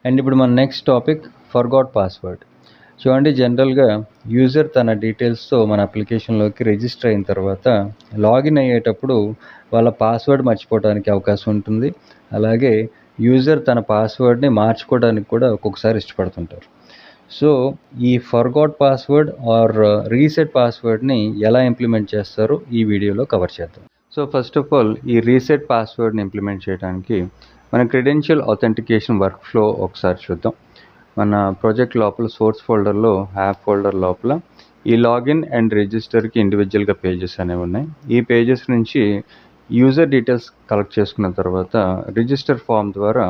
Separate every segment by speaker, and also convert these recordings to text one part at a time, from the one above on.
Speaker 1: And ఇప్పుడు మన next topic forgot password. చూడండి, జనరల్గా యూజర్ తన డీటెయిల్స్తో మన అప్లికేషన్లోకి రిజిస్టర్ అయిన తర్వాత లాగిన్ అయ్యేటప్పుడు వాళ్ళ పాస్వర్డ్ మర్చిపోవడానికి అవకాశం ఉంటుంది. అలాగే యూజర్ తన పాస్వర్డ్ని మార్చుకోవడానికి కూడా ఒక్కొక్కసారి ఇష్టపడుతుంటారు. సో ఈ ఫర్గాట్ పాస్వర్డ్ ఆర్ రీసెట్ పాస్వర్డ్ని ఎలా ఇంప్లిమెంట్ చేస్తారో ఈ వీడియోలో కవర్ చేద్దాం. సో ఫస్ట్ ఆఫ్ ఆల్, ఈ రీసెట్ పాస్వర్డ్ని ఇంప్లిమెంట్ చేయడానికి మన క్రెడెన్షియల్ ఆథెంటికేషన్ వర్క్ ఫ్లో ఒకసారి చూద్దాం. మన ప్రాజెక్ట్ లోపల సోర్స్ ఫోల్డర్లో, యాప్ ఫోల్డర్ లోపల ఈ లాగిన్ అండ్ రిజిస్టర్కి ఇండివిజువల్గా పేజెస్ అనేవి ఉన్నాయి. ఈ పేజెస్ నుంచి యూజర్ డీటెయిల్స్ కలెక్ట్ చేసుకున్న తర్వాత రిజిస్టర్ ఫామ్ ద్వారా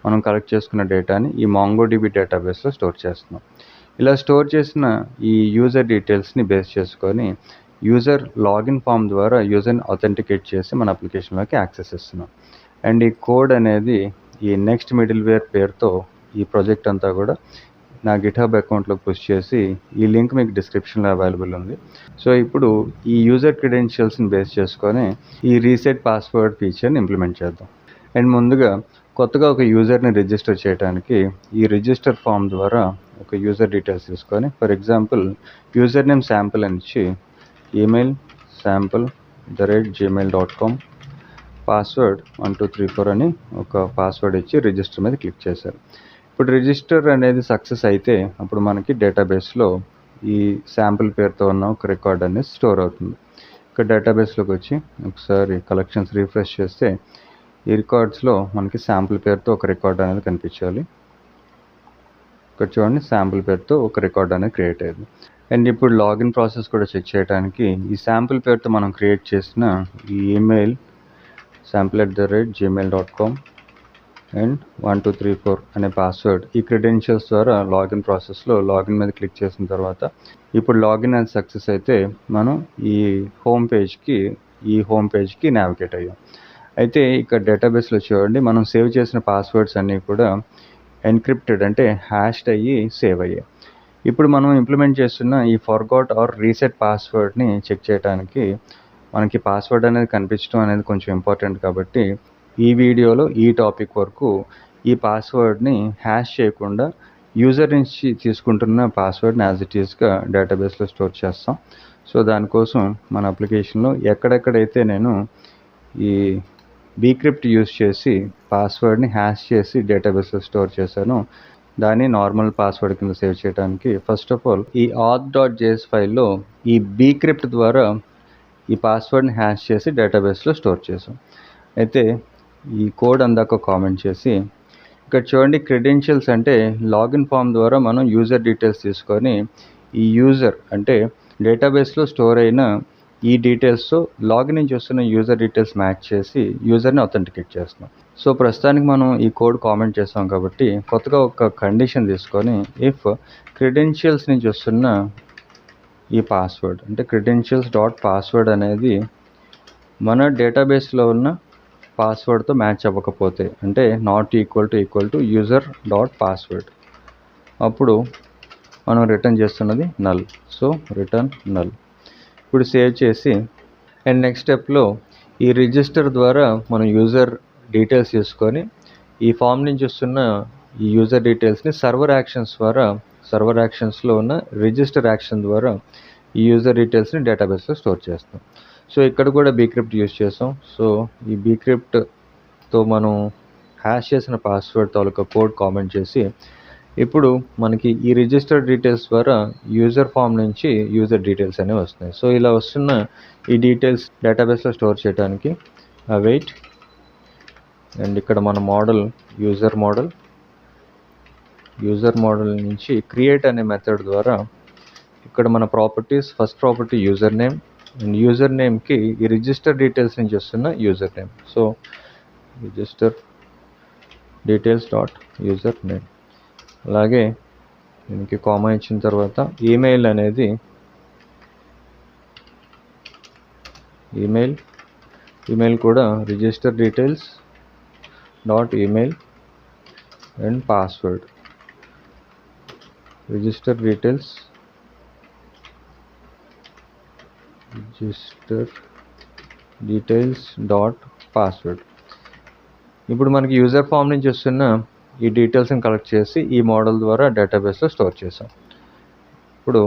Speaker 1: మనం కలెక్ట్ చేసుకున్న డేటాని ఈ మాంగోడిబి డేటాబేస్లో స్టోర్ చేస్తున్నాం. ఇలా స్టోర్ చేసిన ఈ యూజర్ డీటెయిల్స్ని బేస్ చేసుకొని యూజర్ లాగిన్ ఫామ్ ద్వారా యూజర్ని అథెంటికేట్ చేసి మన అప్లికేషన్లోకి యాక్సెస్ ఇస్తున్నాం. అండ్ ఈ కోడ్ అనేది ఈ నెక్స్ట్ మిడిల్వేర్ పేరుతో ఈ ప్రాజెక్ట్ అంతా కూడా నా గిట్హబ్ అకౌంట్లో పుష్ చేసి ఈ లింక్ మీకు డిస్క్రిప్షన్లో అవైలబుల్ ఉంది. సో ఇప్పుడు ఈ యూజర్ క్రెడెన్షియల్స్ని బేస్ చేసుకొని ఈ రీసెట్ పాస్వర్డ్ ఫీచర్ని ఇంప్లిమెంట్ చేద్దాం. అండ్ ముందుగా కొత్తగా ఒక యూజర్ని రిజిస్టర్ చేయడానికి ఈ రిజిస్టర్ ఫామ్ ద్వారా ఒక యూజర్ డీటెయిల్స్ తీసుకొని, for example user name sample అని ఇచ్చి ఈమెయిల్ sample@gmail.com, పాస్వర్డ్ 1234 అని ఒక పాస్వర్డ్ ఇచ్చి రిజిస్టర్ మీద క్లిక్ చేశారు. ఇప్పుడు రిజిస్టర్ అనేది సక్సెస్ అయితే అప్పుడు మనకి డేటాబేస్లో ఈ శాంపుల్ పేరుతో ఉన్న ఒక రికార్డ్ అనేది స్టోర్ అవుతుంది. ఇక్కడ డేటాబేస్లోకి వచ్చి ఒకసారి కలెక్షన్స్ రీఫ్రెష్ చేస్తే ఈ రికార్డ్స్లో మనకి శాంపుల్ పేరుతో ఒక రికార్డ్ అనేది కనిపించాలి. ఇక్కడ చూడండి, శాంపుల్ పేరుతో ఒక రికార్డ్ అనేది క్రియేట్ అయ్యింది. అండ్ ఇప్పుడు లాగిన్ ప్రాసెస్ కూడా చెక్ చేయడానికి ఈ శాంపుల్ పేరుతో మనం క్రియేట్ చేసిన ఈ ఈమెయిల్ sample@gmail.com అండ్ 1234 అనే పాస్వర్డ్ ఈ క్రెడెన్షియల్స్ ద్వారా లాగిన్ ప్రాసెస్లో లాగిన్ మీద క్లిక్ చేసిన తర్వాత ఇప్పుడు లాగిన్ అనేది సక్సెస్ అయితే మనం ఈ హోమ్ పేజ్కి నావిగేట్ అయ్యాం. అయితే ఇక్కడ డేటాబేస్లో చూడండి, మనం సేవ్ చేసిన పాస్వర్డ్స్ అన్నీ కూడా ఎన్క్రిప్టెడ్ అంటే హ్యాష్డ్ అయ్యి సేవ్ అయ్యాయి. ఇప్పుడు మనం ఇంప్లిమెంట్ చేస్తున్న ఈ ఫర్గాట్ ఆర్ రీసెట్ పాస్వర్డ్ని చెక్ చేయడానికి మనకి పాస్వర్డ్ అనేది కనిపించడం అనేది కొంచెం ఇంపార్టెంట్. కాబట్టి ఈ వీడియోలో ఈ టాపిక్ వరకు ఈ పాస్వర్డ్ని హ్యాష్ చేయకుండా యూజర్ నుంచి తీసుకుంటున్న పాస్వర్డ్ని యాజ్ ఇట్ ఈస్గా డేటాబేస్లో స్టోర్ చేస్తాం. సో దానికోసం మన అప్లికేషన్లో ఎక్కడెక్కడైతే నేను ఈ బీక్రిప్ట్ యూజ్ చేసి పాస్వర్డ్ని హ్యాష్ చేసి డేటాబేస్లో స్టోర్ చేశానో దాన్ని నార్మల్ పాస్వర్డ్ కింద సేవ్ చేయడానికి ఫస్ట్ ఆఫ్ ఆల్ ఈ auth.js ఫైల్లో ఈ బీక్రిప్ట్ ద్వారా ఈ పాస్వర్డ్ని హ్యాష్ చేసి డేటాబేస్లో స్టోర్ చేసాం. అయితే ఈ కోడ్ అందాక కామెంట్ చేసి ఇక్కడ చూడండి, క్రెడెన్షియల్స్ అంటే లాగిన్ ఫామ్ ద్వారా మనం యూజర్ డీటెయిల్స్ తీసుకొని ఈ యూజర్ అంటే డేటాబేస్లో స్టోర్ అయిన ఈ డీటెయిల్స్తో లాగిన్ నుంచి వస్తున్న యూజర్ డీటెయిల్స్ మ్యాచ్ చేసి యూజర్ని అథెంటికేట్ చేస్తున్నాం. సో ప్రస్తుతానికి మనం ఈ కోడ్ కామెంట్ చేస్తాం కాబట్టి కొత్తగా ఒక కండిషన్ తీసుకొని ఇఫ్ క్రెడెన్షియల్స్ నుంచి వస్తున్న ఈ పాస్వర్డ్ అంటే credentials.password అనేది మన డేటాబేస్లో ఉన్న పాస్వర్డ్తో మ్యాచ్ అవ్వకపోతే అంటే నాట్ ఈక్వల్ టు user.password, అప్పుడు మనం రిటర్న్ చేస్తున్నది నల్. So return null. ఇప్పుడు సేవ్ చేసి అండ్ నెక్స్ట్ స్టెప్లో ఈ రిజిస్టర్ ద్వారా మనం యూజర్ డీటెయిల్స్ తీసుకొని ఈ ఫామ్ నుంచి వస్తున్న ఈ యూజర్ డీటెయిల్స్ని సర్వర్ యాక్షన్స్లో ఉన్న రిజిస్టర్ యాక్షన్ ద్వారా ఈ యూజర్ డీటెయిల్స్ని డేటాబేస్లో స్టోర్ చేస్తాం. సో ఇక్కడ కూడా బీక్రిప్ట్ యూజ్ చేస్తాం. సో ఈ బీక్రిప్ట్తో మనం హ్యాష్ చేసిన పాస్వర్డ్ తాలూకా కోడ్ కామెంట్ చేసి ఇప్పుడు మనకి ఈ రిజిస్టర్ డీటెయిల్స్ ద్వారా యూజర్ ఫామ్ నుంచి యూజర్ డీటెయిల్స్ అనేవి వస్తున్నాయి. సో ఇలా వస్తున్న ఈ డీటెయిల్స్ డేటాబేస్లో స్టోర్ చేయడానికి వెయిట్ అండ్ ఇక్కడ మన మోడల్ యూజర్ మోడల్ నుంచి క్రియేట్ అనే మెథడ్ ద్వారా ఇక్కడ మన properties first property user name and user నేమ్కి ఈ రిజిస్టర్ డీటెయిల్స్ నుంచి వస్తున్న user name. So register details user name, అలాగే దీనికి కామా ఇచ్చిన తర్వాత ఈమెయిల్ అనేది ఈమెయిల్ కూడా register details email and password register details password. ఇప్పుడు మనకి యూజర్ ఫామ్ నుంచి వస్తున్న ఈ డీటెయిల్స్ని కలెక్ట్ చేసి ఈ మోడల్ ద్వారా డేటాబేస్లో స్టోర్ చేసాం. ఇప్పుడు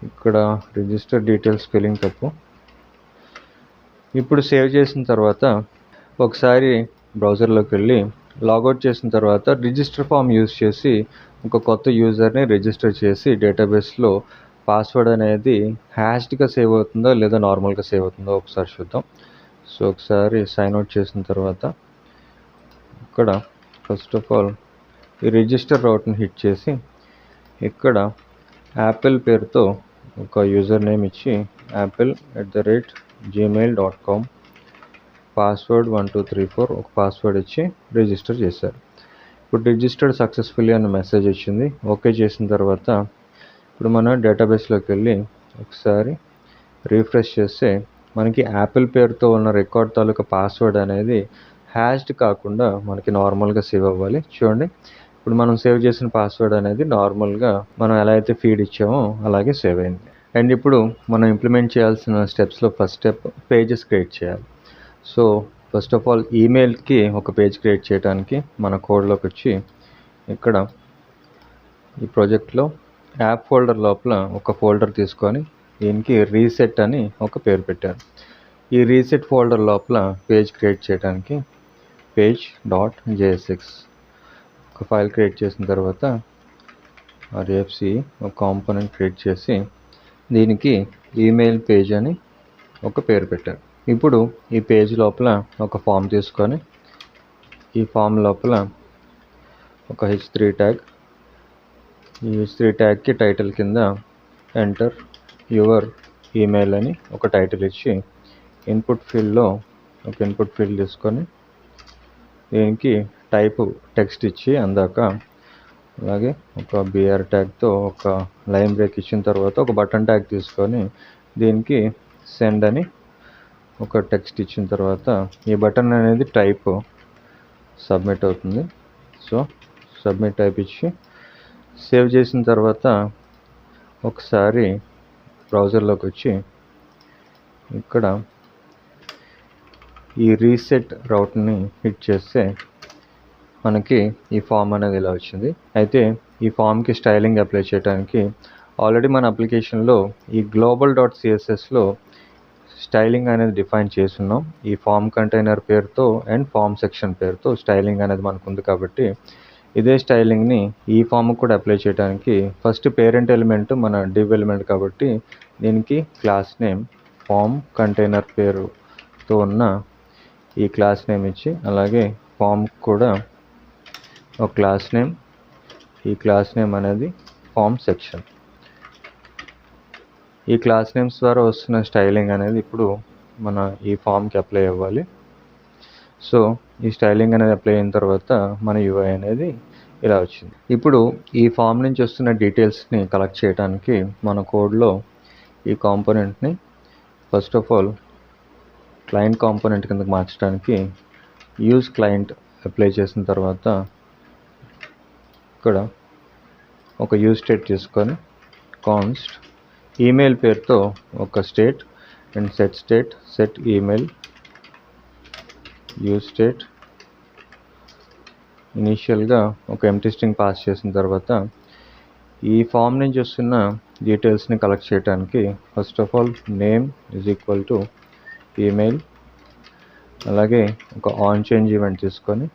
Speaker 1: ఇక్కడ రిజిస్టర్ డీటెయిల్స్ స్పెల్లింగ్ తప్పు. ఇప్పుడు సేవ్ చేసిన తర్వాత ఒకసారి బ్రౌజర్లోకి వెళ్ళి లాగౌట్ చేసిన తర్వాత రిజిస్టర్ ఫామ్ యూజ్ చేసి ఒక కొత్త యూజర్ని రిజిస్టర్ చేసి డేటాబేస్లో పాస్వర్డ్ అనేది హ్యాష్డ్గా సేవ్ అవుతుందో లేదా నార్మల్గా సేవ్ అవుతుందో ఒకసారి చూద్దాం. సో ఒకసారి సైన్ అవుట్ చేసిన తర్వాత ఇక్కడ ఫస్ట్ ఆఫ్ ఆల్ ఈ రిజిస్టర్ రౌట్ని హిట్ చేసి ఇక్కడ యాపిల్ పేరుతో ఒక యూజర్ నేమ్ ఇచ్చి apple@gmail.com పాస్వర్డ్ 1234 ఒక పాస్వర్డ్ ఇచ్చి రిజిస్టర్ చేశారు. ఇప్పుడు రిజిస్టర్డ్ సక్సెస్ఫుల్లీ అనే మెసేజ్ వచ్చింది. ఓకే చేసిన తర్వాత ఇప్పుడు మన డేటాబేస్లోకి వెళ్ళి ఒకసారి రీఫ్రెష్ చేస్తే మనకి యాపిల్ పేరుతో ఉన్న రికార్డ్ తాలూకా పాస్వర్డ్ అనేది హ్యాష్డ్ కాకుండా మనకి నార్మల్గా సేవ్ అవ్వాలి. చూడండి, ఇప్పుడు మనం సేవ్ చేసిన పాస్వర్డ్ అనేది నార్మల్గా మనం ఎలా అయితే ఫీడ్ ఇచ్చామో అలాగే సేవ్ అయింది. అండ్ ఇప్పుడు మనం ఇంప్లిమెంట్ చేయాల్సిన స్టెప్స్లో ఫస్ట్ స్టెప్ పేజెస్ క్రియేట్ చేయాలి. సో ఫస్ట్ ఆఫ్ ఆల్ ఈమెయిల్కి ఒక పేజ్ క్రియేట్ చేయడానికి మన కోడ్లోకి వచ్చి ఇక్కడ ఈ ప్రాజెక్ట్లో యాప్ ఫోల్డర్ లోపల ఒక ఫోల్డర్ తీసుకొని దీనికి రీసెట్ అని ఒక పేరు పెట్టారు. ఈ రీసెట్ ఫోల్డర్ లోపల పేజ్ క్రియేట్ చేయడానికి page.jsx ఒక ఫైల్ క్రియేట్ చేసిన తర్వాత RFC ఒక కాంపోనెంట్ క్రియేట్ చేసి దీనికి ఈమెయిల్ పేజ్ అని ఒక పేరు పెట్టారు. ఇప్పుడు ఈ పేజ్ లోపల ఒక ఫామ్ తీసుకొని ఈ ఫామ్ లోపల ఒక H3 ట్యాగ్, ఈ H3 ట్యాగ్కి టైటిల్ కింద ఎంటర్ యువర్ ఈమెయిల్ అని ఒక టైటిల్ ఇచ్చి ఇన్పుట్ ఫీల్డ్లో ఒక ఇన్పుట్ ఫీల్డ్ తీసుకొని దీనికి టైప్ టెక్స్ట్ ఇచ్చి అందాక అలాగే ఒక BR ట్యాగ్తో ఒక లైన్ బ్రేక్ ఇచ్చిన తర్వాత ఒక బటన్ ట్యాగ్ తీసుకొని దీనికి సెండ్ అని ఒక టెక్స్ట్ ఇచ్చిన తర్వాత ఈ బటన్ అనేది టైప్ సబ్మిట్ అవుతుంది. సో సబ్మిట్ టైప్ ఇచ్చి సేవ్ చేసిన తర్వాత ఒకసారి బ్రౌజర్లోకి వచ్చి ఇక్కడ ఈ రీసెట్ రౌట్ని హిట్ చేస్తే మనకి ఈ ఫామ్ అనేది ఇలా వచ్చింది. అయితే ఈ ఫామ్కి స్టైలింగ్ అప్లై చేయడానికి ఆల్రెడీ మన అప్లికేషన్లో ఈ global.cssలో స్టైలింగ్ అనేది డిఫైన్ చేస్తున్నాం. ఈ ఫామ్ కంటైనర్ పేరుతో అండ్ ఫామ్ సెక్షన్ పేరుతో స్టైలింగ్ అనేది మనకు ఉంది కాబట్టి ఇదే స్టైలింగ్ని ఈ ఫామ్ కూడా అప్లై చేయడానికి ఫస్ట్ పేరెంట్ ఎలిమెంట్ మన డివ్ ఎలిమెంట్ కాబట్టి దీనికి క్లాస్ నేమ్ ఫామ్ కంటైనర్ పేరుతో ఉన్న ఈ క్లాస్ నేమ్ ఇచ్చి అలాగే ఫామ్ కూడా ఒక క్లాస్ నేమ్, ఈ క్లాస్ నేమ్ అనేది ఫామ్ సెక్షన్. ఈ క్లాస్ నేమ్స్ ద్వారా వస్తున్న స్టైలింగ్ అనేది ఇప్పుడు మన ఈ ఫామ్కి అప్లై అవ్వాలి. సో ఈ స్టైలింగ్ అనేది అప్లై అయిన తర్వాత మన UI అనేది ఇలా వచ్చింది. ఇప్పుడు ఈ ఫామ్ నుంచి వస్తున్న డీటెయిల్స్ని కలెక్ట్ చేయడానికి మన కోడ్లో ఈ కాంపోనెంట్ని first of all client component కిందకి మార్చడానికి యూజ్ క్లయింట్ అప్లై చేసిన తర్వాత ఇక్కడ ఒక యూజ్ స్టేట్ తీసుకొని కాన్స్ట్ ఈమెయిల్ పేరుతో ఒక state and set email use state ఇనీషియల్గా ఒక ఎంప్టీ స్ట్రింగ్ పాస్ చేసిన తర్వాత ఈ ఫామ్ నుంచి వస్తున్న డీటెయిల్స్ని కలెక్ట్ చేయడానికి first of all name is equal to email అలాగే ఒక ఆన్ చేంజ్ ఈవెంట్ తీసుకొని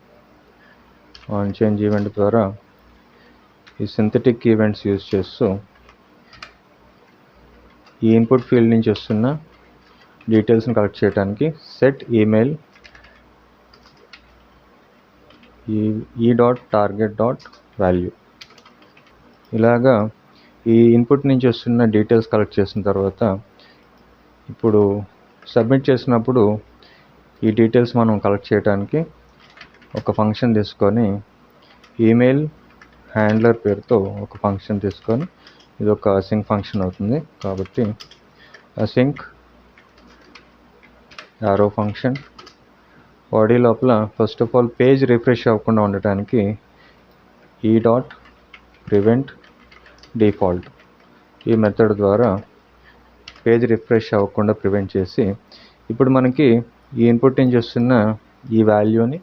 Speaker 1: ఆన్ చేంజ్ ఈవెంట్ ద్వారా ఈ సింథటిక్ ఈవెంట్స్ యూజ్ చేస్తూ ఈ ఇన్పుట్ ఫీల్డ్ నుంచి వస్తున్న డీటెయిల్స్ని కలెక్ట్ చేయడానికి సెట్ ఈమెయిల్ e.target.value ఇలాగా ఈ ఇన్పుట్ నుంచి వస్తున్న డీటెయిల్స్ కలెక్ట్ చేసిన తర్వాత ఇప్పుడు సబ్మిట్ చేసినప్పుడు ఈ డీటెయిల్స్ మనం కలెక్ట్ చేయడానికి ఒక ఫంక్షన్ తీసుకొని ఈమెయిల్ హ్యాండ్లర్ పేరుతో ఒక ఫంక్షన్ తీసుకొని ఇది ఒక అసింక్ ఫంక్షన్ అవుతుంది కాబట్టి అసింక్ యారో ఫంక్షన్ బాడీ లోపల first of all page refresh అవ్వకుండా ఉండటానికి e.prevent default ఈ మెథడ్ ద్వారా పేజ్ రిఫ్రెష్ అవ్వకుండా ప్రివెంట్ చేసి ఇప్పుడు మనకి ఈ ఇన్పుట్ నుంచి వస్తున్న ఈ వాల్యూని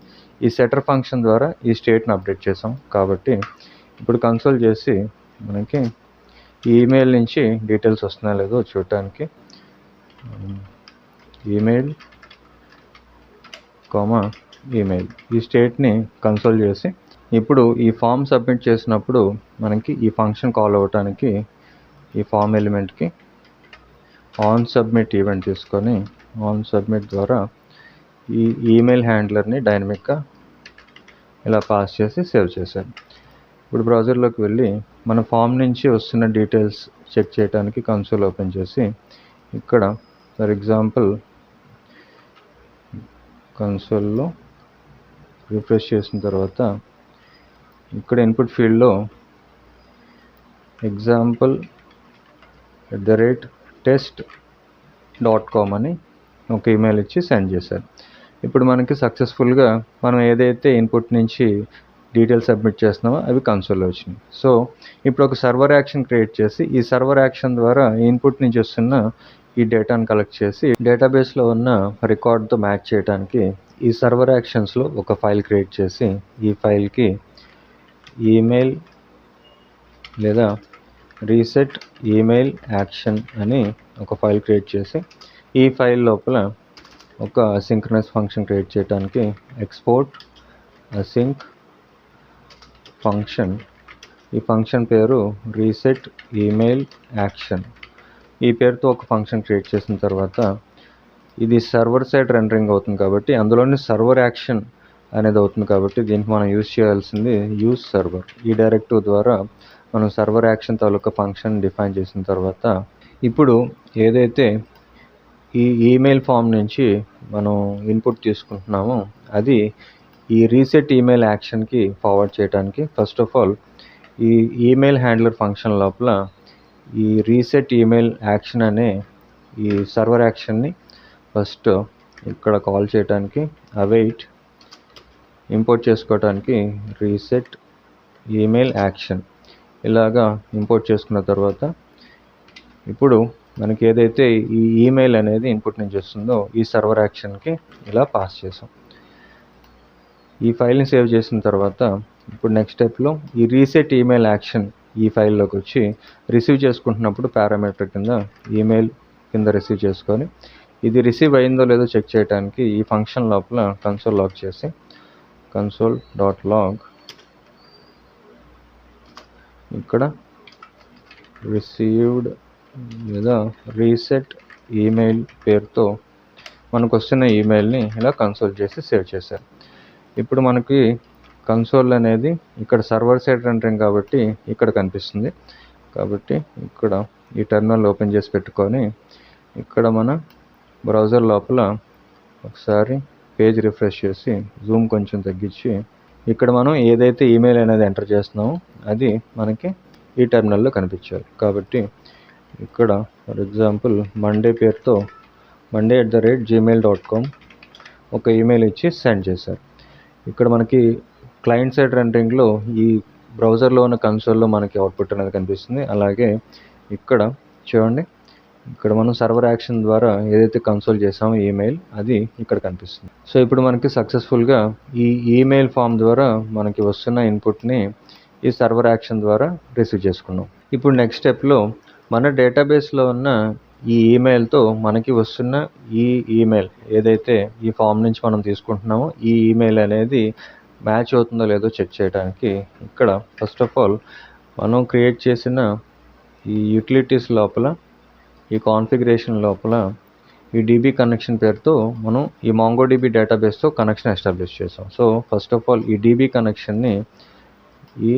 Speaker 1: ఈ సెటర్ ఫంక్షన్ ద్వారా ఈ స్టేట్ని అప్డేట్ చేసాం. కాబట్టి ఇప్పుడు కన్సోల్ చేసి మనకి ఈమెయిల్ నుంచి డీటెయిల్స్ వస్తున్నాయో లేదో చూడటానికి ఈమెయిల్ ఈమెయిల్ ఈ స్టేట్ని కన్సోల్ చేసి ఇప్పుడు ఈ ఫామ్ సబ్మిట్ చేసినప్పుడు మనకి ఈ ఫంక్షన్ కాల్ అవ్వటానికి ఈ ఫామ్ ఎలిమెంట్కి ఆన్ సబ్మిట్ ఈవెంట్ తీసుకొని ఆన్ సబ్మిట్ ద్వారా ఈ ఈమెయిల్ హ్యాండ్లర్ని డైనమిక్గా ఇలా పాస్ చేసి సేవ్ చేశాను. ఇప్పుడు బ్రౌజర్లోకి వెళ్ళి మన ఫామ్ నుంచి వస్తున్న డీటెయిల్స్ చెక్ చేయడానికి కన్సోల్ ఓపెన్ చేసి ఇక్కడ ఫర్ ఎగ్జాంపుల్ కన్సోల్లో రిఫ్రెష్ చేసిన తర్వాత ఇక్కడ ఇన్పుట్ ఫీల్డ్లో example@test.com అని ఒక ఈమెయిల్ ఇచ్చి సెండ్ చేశారు. ఇప్పుడు మనకి సక్సెస్ఫుల్గా మనం ఏదైతే ఇన్పుట్ నుంచి డీటెయిల్స్ సబ్మిట్ చేస్తున్నామో అవి కన్సోల్లో వచ్చినాయి. సో ఇప్పుడు ఒక సర్వర్ యాక్షన్ క్రియేట్ చేసి ఈ సర్వర్ యాక్షన్ ద్వారా ఇన్పుట్ నుంచి వస్తున్న ఈ డేటాను కలెక్ట్ చేసి డేటాబేస్లో ఉన్న రికార్డ్తో మ్యాచ్ చేయడానికి ఈ సర్వర్ యాక్షన్స్లో ఒక ఫైల్ క్రియేట్ చేసి ఈ ఫైల్కి ఈమెయిల్ లేదా రీసెట్ ఈమెయిల్ యాక్షన్ అని ఒక ఫైల్ క్రియేట్ చేసి ఈ ఫైల్ లోపల ఒక అసింక్రనస్ ఫంక్షన్ క్రియేట్ చేయడానికి ఎక్స్పోర్ట్ అసింక్ ఫంక్షన్, ఈ ఫంక్షన్ పేరు రీసెట్ ఈమెయిల్ యాక్షన్, ఈ పేరుతో ఒక ఫంక్షన్ క్రియేట్ చేసిన తర్వాత ఇది సర్వర్ సైడ్ రెండరింగ్ అవుతుంది కాబట్టి అందులోని సర్వర్ యాక్షన్ అనేది అవుతుంది కాబట్టి దీనికి మనం యూజ్ చేయాల్సింది యూజ్ సర్వర్. ఈ డైరెక్టివ్ ద్వారా మనం సర్వర్ యాక్షన్ తాలూకా ఫంక్షన్ డిఫైన్ చేసిన తర్వాత ఇప్పుడు ఏదైతే ఈ ఈమెయిల్ ఫామ్ నుంచి మనం ఇన్పుట్ తీసుకుంటున్నామో అది ఈ రీసెట్ ఈమెయిల్ యాక్షన్కి ఫార్వర్డ్ చేయడానికి ఫస్ట్ ఆఫ్ ఆల్ ఈ ఈమెయిల్ హ్యాండ్లర్ ఫంక్షన్ లోపల ఈ రీసెట్ ఈమెయిల్ యాక్షన్ అనే ఈ సర్వర్ యాక్షన్ని ఫస్ట్ ఇక్కడ కాల్ చేయడానికి అవైట్ ఇంపోర్ట్ చేసుకోవడానికి రీసెట్ ఈమెయిల్ యాక్షన్ ఇలాగా ఇంపోర్ట్ చేసుకున్న తర్వాత ఇప్పుడు మనకి ఏదైతే ఈ ఈమెయిల్ అనేది ఇన్పుట్ నుంచి వస్తుందో ఈ సర్వర్ యాక్షన్కి ఇలా పాస్ చేసాం. ఈ ఫైల్ని సేవ్ చేసిన తర్వాత ఇప్పుడు నెక్స్ట్ స్టెప్లో ఈ రీసెట్ ఈమెయిల్ యాక్షన్ ఈ ఫైల్లోకి వచ్చి రిసీవ్ చేసుకుంటున్నప్పుడు పారామీటర్ కింద ఈమెయిల్ కింద రిసీవ్ చేసుకొని ఇది రిసీవ్ అయిందో లేదో చెక్ చేయడానికి ఈ ఫంక్షన్ లోపల కన్సోల్ లాగ్ చేసి console.log ఇక్కడ రిసీవ్డ్ లేదా రీసెట్ ఈమెయిల్ పేరుతో మనకు వస్తున్న ఈమెయిల్ని ఇలా కన్సోల్ చేసి సేవ్ చేశారు. ఇప్పుడు మనకి కన్సోల్ అనేది ఇక్కడ సర్వర్ సైడ్ రెండరింగ్ కాబట్టి ఇక్కడ కనిపిస్తుంది. కాబట్టి ఇక్కడ ఈ టెర్మినల్ ఓపెన్ చేసి పెట్టుకొని ఇక్కడ మన బ్రౌజర్ లోపల ఒకసారి పేజ్ రిఫ్రెష్ చేసి జూమ్ కొంచెం తగ్గించి ఇక్కడ మనం ఏదైతే ఈమెయిల్ అనేది ఎంటర్ చేస్తున్నామో అది మనకి ఈ టెర్మినల్లో కనిపించాలి. కాబట్టి ఇక్కడ ఫర్ ఎగ్జాంపుల్ మండే పేరుతో monday@gmail.com ఒక ఈమెయిల్ ఇచ్చి సెండ్ చేశారు. ఇక్కడ మనకి క్లయింట్ సైడ్ రెండరింగ్లో ఈ బ్రౌజర్లో ఉన్న కన్సోల్లో మనకి అవుట్పుట్ అనేది కనిపిస్తుంది. అలాగే ఇక్కడ చూడండి ఇక్కడ మనం సర్వర్ యాక్షన్ ద్వారా ఏదైతే కన్సోల్ చేసామో ఈమెయిల్ అది ఇక్కడ కనిపిస్తుంది. సో ఇప్పుడు మనకి సక్సెస్ఫుల్గా ఈ ఈమెయిల్ ఫామ్ ద్వారా మనకి వస్తున్న ఇన్పుట్ని ఈ సర్వర్ యాక్షన్ ద్వారా రిసీవ్ చేసుకున్నాం. ఇప్పుడు నెక్స్ట్ స్టెప్లో మన డేటాబేస్లో ఉన్న ఈ ఈమెయిల్తో మనకి వస్తున్న ఈ ఈమెయిల్ ఏదైతే ఈ ఫామ్ నుంచి మనం తీసుకుంటున్నామో ఈ ఈమెయిల్ అనేది మ్యాచ్ అవుతుందో లేదో చెక్ చేయడానికి ఇక్కడ ఫస్ట్ ఆఫ్ ఆల్ మనం క్రియేట్ చేసిన ఈ యూటిలిటీస్ లోపల ఈ కాన్ఫిగరేషన్ లోపల ఈ డీబీ కనెక్షన్ పేరుతో మనం ఈ MongoDB డేటాబేస్తో కనెక్షన్ ఎస్టాబ్లిష్ చేసాం. సో ఫస్ట్ ఆఫ్ ఆల్ ఈ డీబీ కనెక్షన్ని ఈ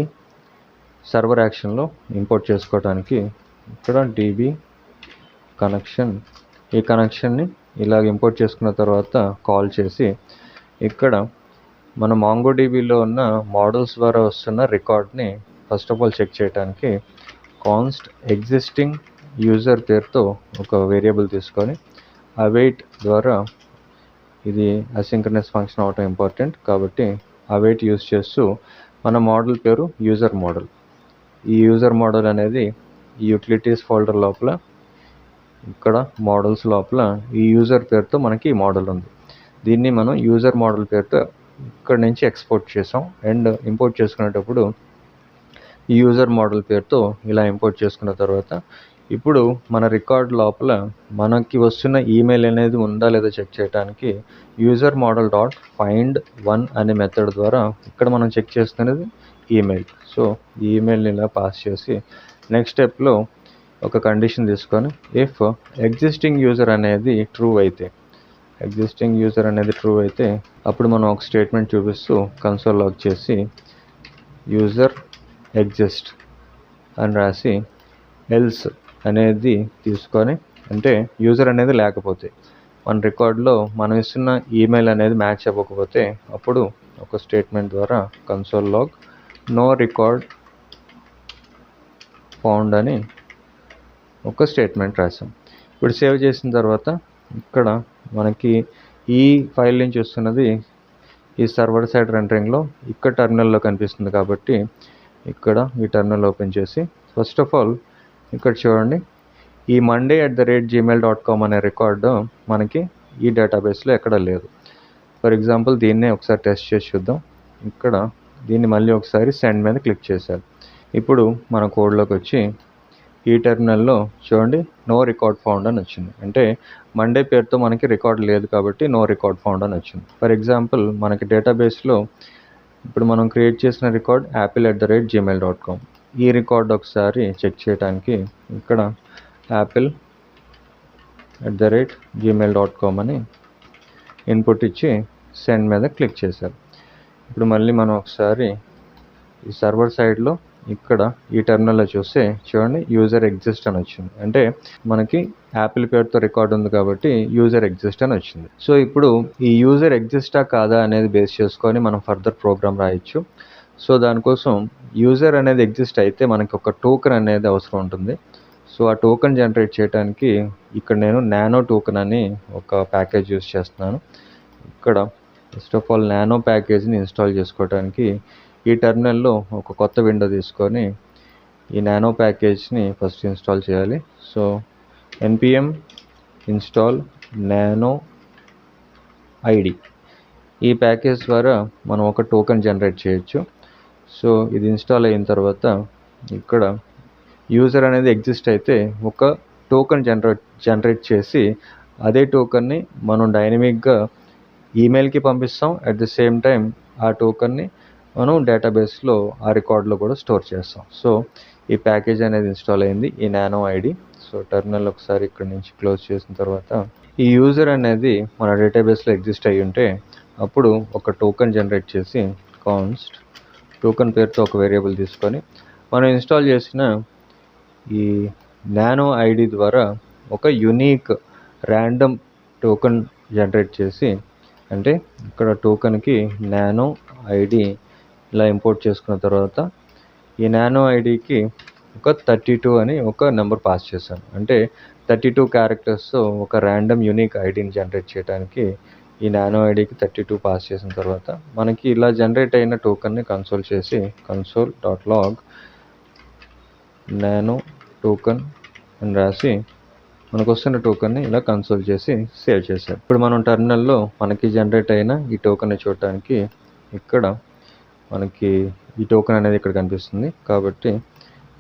Speaker 1: సర్వర్ యాక్షన్లో ఇంపోర్ట్ చేసుకోవడానికి ఇక్కడ డీబీ కనెక్షన్ ఈ కనెక్షన్ని ఇలాగ ఇంపోర్ట్ చేసుకున్న తర్వాత కాల్ చేసి ఇక్కడ మన MongoDBలో ఉన్న మోడల్స్ ద్వారా వస్తున్న రికార్డ్ని ఫస్ట్ ఆఫ్ ఆల్ చెక్ చేయడానికి కాన్స్ట్ ఎగ్జిస్టింగ్ యూజర్ పేరుతో ఒక వేరియబుల్ తీసుకొని అవైట్ ద్వారా ఇది అసింక్రనస్ ఫంక్షన్ అవటం ఇంపార్టెంట్ కాబట్టి అవైట్ యూజ్ చేస్తూ మన మోడల్ పేరు యూజర్ మోడల్. ఈ యూజర్ మోడల్ అనేది ఈ యూటిలిటీస్ ఫోల్డర్ లోపల ఇక్కడ మోడల్స్ లోపల ఈ యూజర్ పేరుతో మనకి ఈ మోడల్ ఉంది. దీన్ని మనం యూజర్ మోడల్ పేరుతో ఇక్కడ నుంచి ఎక్స్పోర్ట్ చేసాం. అండ్ ఇంపోర్ట్ చేసుకునేటప్పుడు ఈ యూజర్ మోడల్ పేరుతో ఇలా ఇంపోర్ట్ చేసుకున్న తర్వాత ఇప్పుడు మన రికార్డ్ లోపల మనకి వస్తున్న ఈమెయిల్ అనేది ఉందా లేదా చెక్ చేయడానికి user model dot find one అనే మెథడ్ ద్వారా ఇక్కడ మనం చెక్ చేస్తున్నది ఈమెయిల్. సో ఈ ఈమెయిల్ని ఇలా పాస్ చేసి నెక్స్ట్ స్టెప్లో ఒక కండిషన్ తీసుకొని ఇఫ్ ఎగ్జిస్టింగ్ యూజర్ అనేది ట్రూ అయితే అప్పుడు మనం ఒక స్టేట్మెంట్ చూపిస్తూ కన్సోల్ లాగ్ చేసి యూజర్ ఎగ్జిస్ట్ అని రాసి ఎల్స్ అనేది తీసుకొని, అంటే యూజర్ అనేది లేకపోతే మన రికార్డులో మనం ఇస్తున్న ఈమెయిల్ అనేది మ్యాచ్ అవ్వకపోతే అప్పుడు ఒక స్టేట్మెంట్ ద్వారా console log no record found అని ఒక స్టేట్మెంట్ రాసాం. ఇప్పుడు సేవ్ చేసిన తర్వాత ఇక్కడ మనకి ఈ ఫైల్ నుంచి వస్తున్నది ఈ సర్వర్ సైడ్ రెండరింగ్లో ఇక్కడ టెర్మినల్లో కనిపిస్తుంది కాబట్టి ఇక్కడ ఈ టెర్మినల్ ఓపెన్ చేసి ఫస్ట్ ఆఫ్ ఆల్ ఇక్కడ చూడండి ఈ monday@gmail.com అనే రికార్డు మనకి ఈ డేటాబేస్లో ఎక్కడ లేదు. ఫర్ ఎగ్జాంపుల్ దీన్నే ఒకసారి టెస్ట్ చేసి చూద్దాం. ఇక్కడ దీన్ని మళ్ళీ ఒకసారి సెండ్ మీద క్లిక్ చేశారు. ఇప్పుడు మన కోడ్లోకి వచ్చి ఈ టెర్మినల్లో చూడండి నో రికార్డ్ ఫౌండ్ అని వచ్చింది. అంటే మండే పేరుతో మనకి రికార్డ్ లేదు కాబట్టి నో రికార్డ్ ఫౌండ్ అని వచ్చింది. ఫర్ ఎగ్జాంపుల్ మనకి డేటాబేస్లో ఇప్పుడు మనం క్రియేట్ చేసిన రికార్డ్ apple@gmail.com. ఈ రికార్డ్ ఒకసారి చెక్ చేయడానికి ఇక్కడ apple@gmail.com అని ఇన్పుట్ ఇచ్చి సెండ్ మీద క్లిక్ చేశారు. ఇప్పుడు మళ్ళీ మనం ఒకసారి ఈ సర్వర్ సైడ్లో ఇక్కడ ఈ టెర్మినల్లో చూస్తే చూడండి యూజర్ ఎగ్జిస్ట్ అని వచ్చింది. అంటే మనకి యాపిల్ పేరుతో రికార్డ్ ఉంది కాబట్టి యూజర్ ఎగ్జిస్ట్ అని వచ్చింది. సో ఇప్పుడు ఈ యూజర్ ఎగ్జిస్టా కాదా అనేది బేస్ చేసుకొని మనం ఫర్దర్ ప్రోగ్రామ్ రాయొచ్చు. సో దానికోసం యూజర్ అనేది ఎగ్జిస్ట్ అయితే మనకి ఒక టోకెన్ అనేది అవసరం ఉంటుంది. సో ఆ టోకెన్ జనరేట్ చేయడానికి ఇక్కడ నేను నానో టోకెన్ అని ఒక ప్యాకేజ్ యూస్ చేస్తున్నాను. ఇక్కడ ఫస్ట్ ఆఫ్ ఆల్ నానో ప్యాకేజ్ని ఇన్స్టాల్ చేసుకోవడానికి ఈ టెర్మినల్లో ఒక కొత్త విండో తీసుకొని ఈ నానో ప్యాకేజ్ని ఫస్ట్ ఇన్స్టాల్ చేయాలి. So npm install nano ID ఈ ప్యాకేజ్ ద్వారా మనం ఒక టోకెన్ జనరేట్ చేయొచ్చు. సో ఇది ఇన్స్టాల్ అయిన తర్వాత ఇక్కడ యూజర్ అనేది ఎగ్జిస్ట్ అయితే ఒక టోకెన్ జనరేట్ చేసి అదే టోకెన్ని మనం డైనమిక్గా ఈమెయిల్కి పంపిస్తాం. అట్ ది సేమ్ టైం ఆ టోకెన్ని మనం డేటాబేస్లో ఆ రికార్డులో కూడా స్టోర్ చేస్తాం. సో ఈ ప్యాకేజ్ అనేది ఇన్స్టాల్ అయింది ఈ నానో ఐడి. సో టెర్మినల్ ఒకసారి ఇక్కడ నుంచి క్లోజ్ చేసిన తర్వాత ఈ యూజర్ అనేది మన డేటాబేస్లో ఎగ్జిస్ట్ అయ్యి ఉంటే అప్పుడు ఒక టోకెన్ జనరేట్ చేసి కాన్స్ట్ టోకెన్ పేరుతో ఒక వేరియబుల్ తీసుకొని మనం ఇన్స్టాల్ చేసిన ఈ నానో ఐడి ద్వారా ఒక యునీక్ ర్యాండమ్ టోకెన్ జనరేట్ చేసి, అంటే ఇక్కడ టోకెన్కి నానో ఐడి ఇలా ఇంపోర్ట్ చేసుకున్న తర్వాత ఈ నానో ఐడికి ఒక 32 అని ఒక నెంబర్ పాస్ చేశాను. అంటే 32 క్యారెక్టర్స్తో ఒక ర్యాండమ్ యూనిక్ ఐడిని జనరేట్ చేయడానికి ఈ నానో ఐడికి 32 పాస్ చేసిన తర్వాత మనకి ఇలా జనరేట్ అయిన టోకెన్ని కన్సోల్ చేసి console.log నానో టోకెన్ అని రాసి మనకు వస్తున్న టోకెన్ని ఇలా కన్సోల్ చేసి సేవ్ చేశారు. ఇప్పుడు మనం టెర్మినల్లో మనకి జనరేట్ అయిన ఈ టోకెన్ని చూడటానికి ఇక్కడ మనకి ఈ టోకెన్ అనేది ఇక్కడ కనిపిస్తుంది. కాబట్టి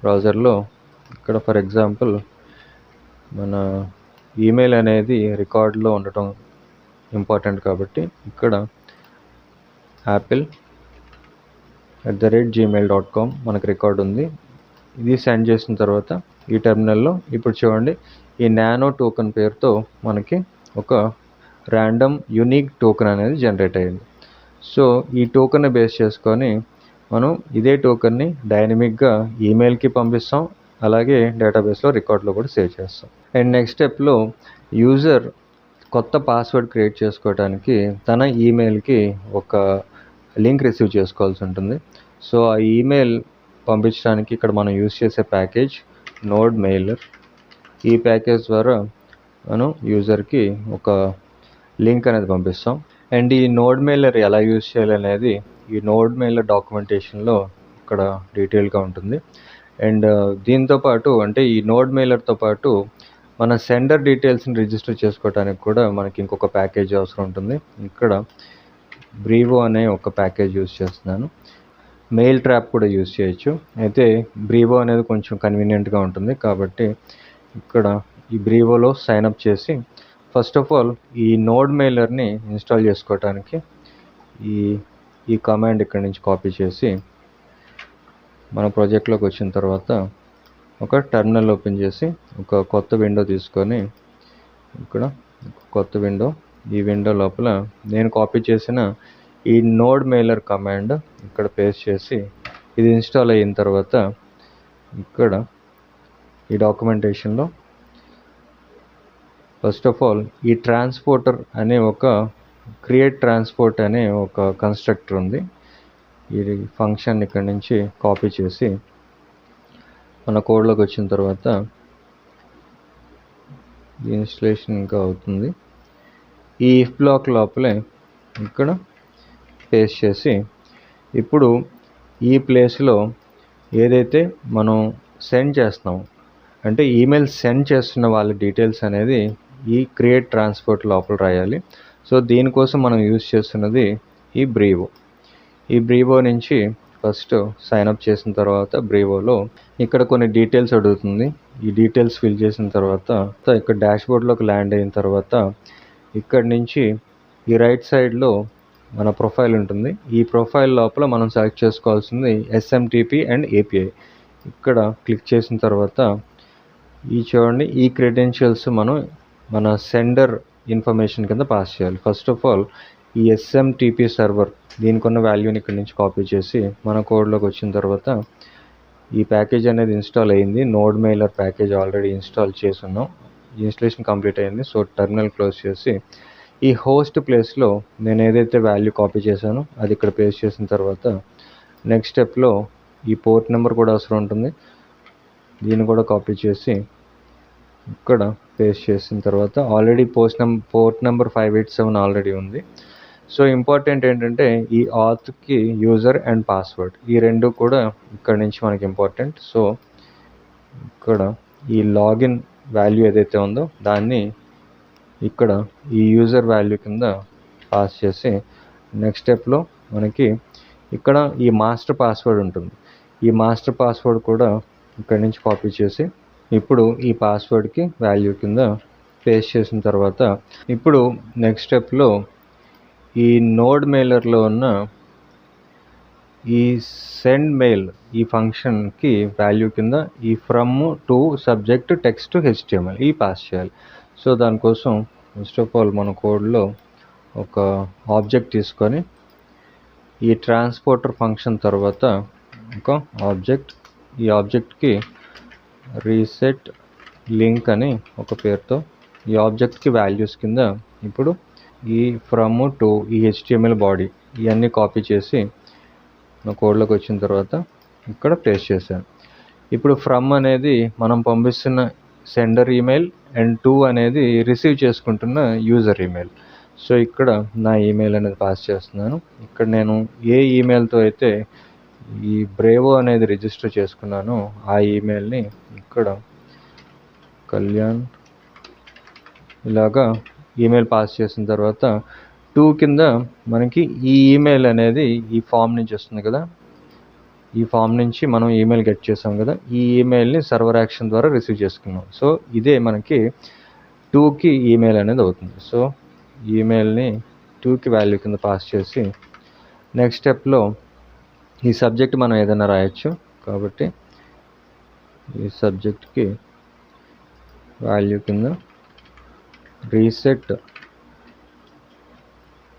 Speaker 1: బ్రౌజర్లో ఇక్కడ ఫర్ ఎగ్జాంపుల్ మన ఈమెయిల్ అనేది రికార్డులో ఉండటం ఇంపార్టెంట్ కాబట్టి ఇక్కడ apple@gmail.com మనకు రికార్డ్ ఉంది. ఇది సెండ్ చేసిన తర్వాత ఈ టెర్మినల్లో ఇప్పుడు చూడండి ఈ నానో టోకెన్ పేరుతో మనకి ఒక ర్యాండమ్ యూనిక్ టోకెన్ అనేది జనరేట్ అయ్యింది. సో ఈ టోకెన్ని బేస్ చేసుకొని మనం ఇదే టోకెన్ని డైనమిక్గా ఈమెయిల్కి పంపిస్తాం, అలాగే డేటాబేస్లో రికార్డులో కూడా సేవ్ చేస్తాం. అండ్ నెక్స్ట్ స్టెప్లో యూజర్ కొత్త పాస్వర్డ్ క్రియేట్ చేసుకోవడానికి తన ఈమెయిల్కి ఒక లింక్ రిసీవ్ చేసుకోవాల్సి ఉంటుంది. సో ఆ ఈమెయిల్ పంపించడానికి ఇక్కడ మనం యూజ్ చేసే ప్యాకేజ్ నోడ్ మెయిలర్. ఈ ప్యాకేజ్ ద్వారా మనం యూజర్కి ఒక లింక్ అనేది పంపిస్తాం. అండ్ ఈ నోడ్ మెయిలర్ ఎలా యూజ్ చేయాలి అనేది ఈ నోడ్ మెయిలర్ డాక్యుమెంటేషన్లో ఇక్కడ డీటెయిల్గా ఉంటుంది. అండ్ దీంతో పాటు అంటే ఈ నోడ్ మెయిలర్తో పాటు మన సెండర్ డీటెయిల్స్ని రిజిస్టర్ చేసుకోవడానికి కూడా మనకి ఇంకొక ప్యాకేజ్ అవసరం ఉంటుంది. ఇక్కడ బ్రీవో అనే ఒక ప్యాకేజ్ యూస్ చేస్తున్నాను. మెయిల్ ట్రాప్ కూడా యూస్ చేయొచ్చు. అయితే బ్రీవో అనేది కొంచెం కన్వీనియంట్గా ఉంటుంది కాబట్టి ఇక్కడ ఈ బ్రీవోలో సైన్అప్ చేసి ఫస్ట్ ఆఫ్ ఆల్ ఈ నోడ్ మెయిలర్ని ఇన్స్టాల్ చేసుకోవడానికి ఈ కమాండ్ ఇక్కడ నుంచి కాపీ చేసి మన ప్రాజెక్ట్లోకి వచ్చిన తర్వాత ఒక టెర్మినల్ ఓపెన్ చేసి ఒక కొత్త విండో తీసుకొని ఇక్కడ కొత్త విండో, ఈ విండో లోపల నేను కాపీ చేసిన ఈ నోడ్ మెయిలర్ కమాండ్ ఇక్కడ పేస్ట్ చేసి ఇది ఇన్స్టాల్ అయిన తర్వాత ఇక్కడ ఈ డాక్యుమెంటేషన్లో ఫస్ట్ ఆఫ్ ఆల్ ఈ ట్రాన్స్పోర్టర్ అనే ఒక క్రియేట్ ట్రాన్స్పోర్ట్ అనే ఒక కన్స్ట్రక్టర్ ఉంది. ఈ ఫంక్షన్ ఇక్కడ నుంచి కాపీ చేసి మన కోడ్లోకి వచ్చిన తర్వాత ఇన్స్టలేషన్ ఇంకా అవుతుంది. ఈ ఇఫ్ బ్లాక్ లోపలే ఇక్కడ పేస్ట్ చేసి ఇప్పుడు ఈ ప్లేస్లో ఏదైతే మనం సెండ్ చేస్తాం అంటే ఈమెయిల్ సెండ్ చేస్తున్న వాళ్ళ డీటెయిల్స్ అనేది ఈ క్రియేట్ ట్రాన్స్పోర్ట్ లోపల రాయాలి. సో దీనికోసం మనం యూజ్ చేస్తున్నది ఈ బ్రీవో నుంచి ఫస్ట్ సైన్అప్ చేసిన తర్వాత బ్రీవోలో ఇక్కడ కొన్ని డీటెయిల్స్ అడుగుతుంది. ఈ డీటెయిల్స్ ఫిల్ చేసిన తర్వాత ఇక్కడ డాష్బోర్డ్లోకి ల్యాండ్ అయిన తర్వాత ఇక్కడ నుంచి ఈ రైట్ సైడ్లో మన ప్రొఫైల్ ఉంటుంది. ఈ ప్రొఫైల్ లోపల మనం సెలెక్ట్ చేసుకోవాల్సింది SMTP అండ్ API. ఇక్కడ క్లిక్ చేసిన తర్వాత చూడండి ఈ క్రెడెన్షియల్స్ మనం మన సెండర్ ఇన్ఫర్మేషన్ కింద పాస్ చేయాలి. ఫస్ట్ ఆఫ్ ఆల్ ఈ SMTP సర్వర్ దీనికి ఉన్న వాల్యూని ఇక్కడ నుంచి కాపీ చేసి మన కోడ్లోకి వచ్చిన తర్వాత ఈ ప్యాకేజ్ అనేది ఇన్స్టాల్ అయ్యింది. Node mailer package already install చేసి ఉన్నాం. ఇన్స్టలేషన్ కంప్లీట్ అయింది. సో టెర్మినల్ క్లోజ్ చేసి ఈ హోస్ట్ ప్లేస్లో నేను ఏదైతే వాల్యూ కాపీ చేశానో అది ఇక్కడ పేస్ట్ చేసిన తర్వాత నెక్స్ట్ స్టెప్లో ఈ పోర్ట్ నెంబర్ కూడా అవసరం ఉంటుంది. దీన్ని కూడా కాపీ చేసి ఇక్కడ పేస్ట్ చేసిన తర్వాత ఆల్రెడీ పోర్ట్ నెంబర్ 587 ఆల్రెడీ ఉంది. సో ఇంపార్టెంట్ ఏంటంటే ఈ ఆత్కి యూజర్ అండ్ పాస్వర్డ్ ఈ రెండు కూడా ఇక్కడ నుంచి మనకి ఇంపార్టెంట్. సో ఇక్కడ ఈ లాగిన్ వాల్యూ ఏదైతే ఉందో దాన్ని ఇక్కడ ఈ యూజర్ వాల్యూ కింద పాస్ చేసి నెక్స్ట్ స్టెప్లో మనకి ఇక్కడ ఈ మాస్టర్ పాస్వర్డ్ ఉంటుంది. ఈ మాస్టర్ పాస్వర్డ్ కూడా ఇక్కడ నుంచి కాపీ చేసి ఇప్పుడు ఈ పాస్వర్డ్కి వాల్యూ కింద పేస్ట్ చేసిన తర్వాత ఇప్పుడు నెక్స్ట్ స్టెప్లో ఈ నోడ్ మెయిలర్లో ఉన్న ఈ సెండ్ మెయిల్ ఈ ఫంక్షన్కి వాల్యూ కింద ఈ from to subject text HTML ఈ పాస్ చేయాలి. సో దానికోసం ఫస్ట్ ఆఫ్ ఆల్ మన కోడ్లో ఒక ఆబ్జెక్ట్ తీసుకొని ఈ ట్రాన్స్పోర్టర్ ఫంక్షన్ తర్వాత ఒక ఆబ్జెక్ట్, ఈ ఆబ్జెక్ట్కి రీసెట్ లింక్ అని ఒక పేరుతో ఈ ఆబ్జెక్ట్కి వాల్యూస్ కింద ఇప్పుడు ఈ ఫ్రమ్ టు ఈ HTML బాడీ ఇవన్నీ కాపీ చేసి నా కోడ్లోకి వచ్చిన తర్వాత ఇక్కడ పేస్ట్ చేశాను. ఇప్పుడు ఫ్రమ్ అనేది మనం పంపిస్తున్న సెండర్ ఈమెయిల్ అండ్ టు అనేది రిసీవ్ చేసుకుంటున్న యూజర్ ఈమెయిల్. సో ఇక్కడ నా ఈమెయిల్ అనేది పాస్ చేస్తున్నాను. ఇక్కడ నేను ఏ ఈమెయిల్తో అయితే ఈ బ్రేవో అనేది రిజిస్టర్ చేసుకున్నానో ఆ ఈమెయిల్ని ఇక్కడ కళ్యాణ్ ఇలాగా ఈమెయిల్ పాస్ చేసిన తర్వాత 2 కింద మనకి ఈ ఈమెయిల్ అనేది ఈ ఫామ్ నుంచి వస్తుంది కదా, ఈ ఫామ్ నుంచి మనం ఈమెయిల్ గెట్ చేసాం కదా, ఈ ఈమెయిల్ని సర్వర్ యాక్షన్ ద్వారా రిసీవ్ చేసుకున్నాం. సో ఇదే మనకి 2కి ఈమెయిల్ అనేది అవుతుంది. సో ఈమెయిల్ని 2కి వాల్యూ కింద పాస్ చేసి నెక్స్ట్ స్టెప్లో ఈ సబ్జెక్ట్ మనం ఏదైనా రాయొచ్చు కాబట్టి ఈ సబ్జెక్ట్కి వాల్యూ కింద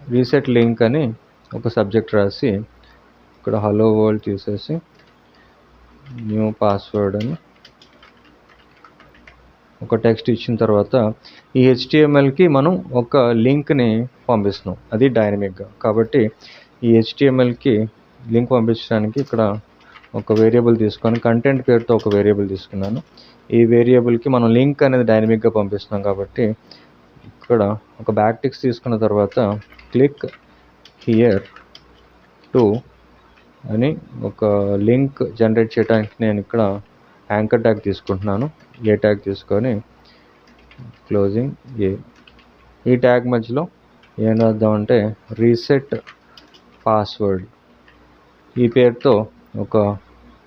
Speaker 1: రీసెట్ లింక్ అని ఒక సబ్జెక్ట్ రాసి ఇక్కడ హలో వరల్డ్ తీసేసి న్యూ పాస్వర్డ్ అని ఒక టెక్స్ట్ ఇచ్చిన తర్వాత ఈ HTMLకి మనం ఒక లింక్ని పంపిస్తున్నాం, అది డైనమిక్గా. కాబట్టి ఈ HTMLకి లింక్ పంపించడానికి ఇక్కడ ఒక వేరియబుల్ తీసుకొని కంటెంట్ పేరుతో ఒక వేరియబుల్ తీసుకున్నాను. ఈ వేరియబుల్కి మనం లింక్ అనేది డైనమిక్గా పంపిస్తున్నాం కాబట్టి ఇక్కడ ఒక బ్యాక్ టిక్స్ తీసుకున్న తర్వాత క్లిక్ హియర్ టు అని ఒక లింక్ జనరేట్ చేయడానికి నేను ఇక్కడ యాంకర్ ట్యాగ్ తీసుకుంటున్నాను. ఏ ట్యాగ్ తీసుకొని క్లోజింగ్ ఏ, ఈ ట్యాగ్ మధ్యలో ఏం రాద్దామంటే రీసెట్ పాస్వర్డ్ ఈ పేరుతో ఒక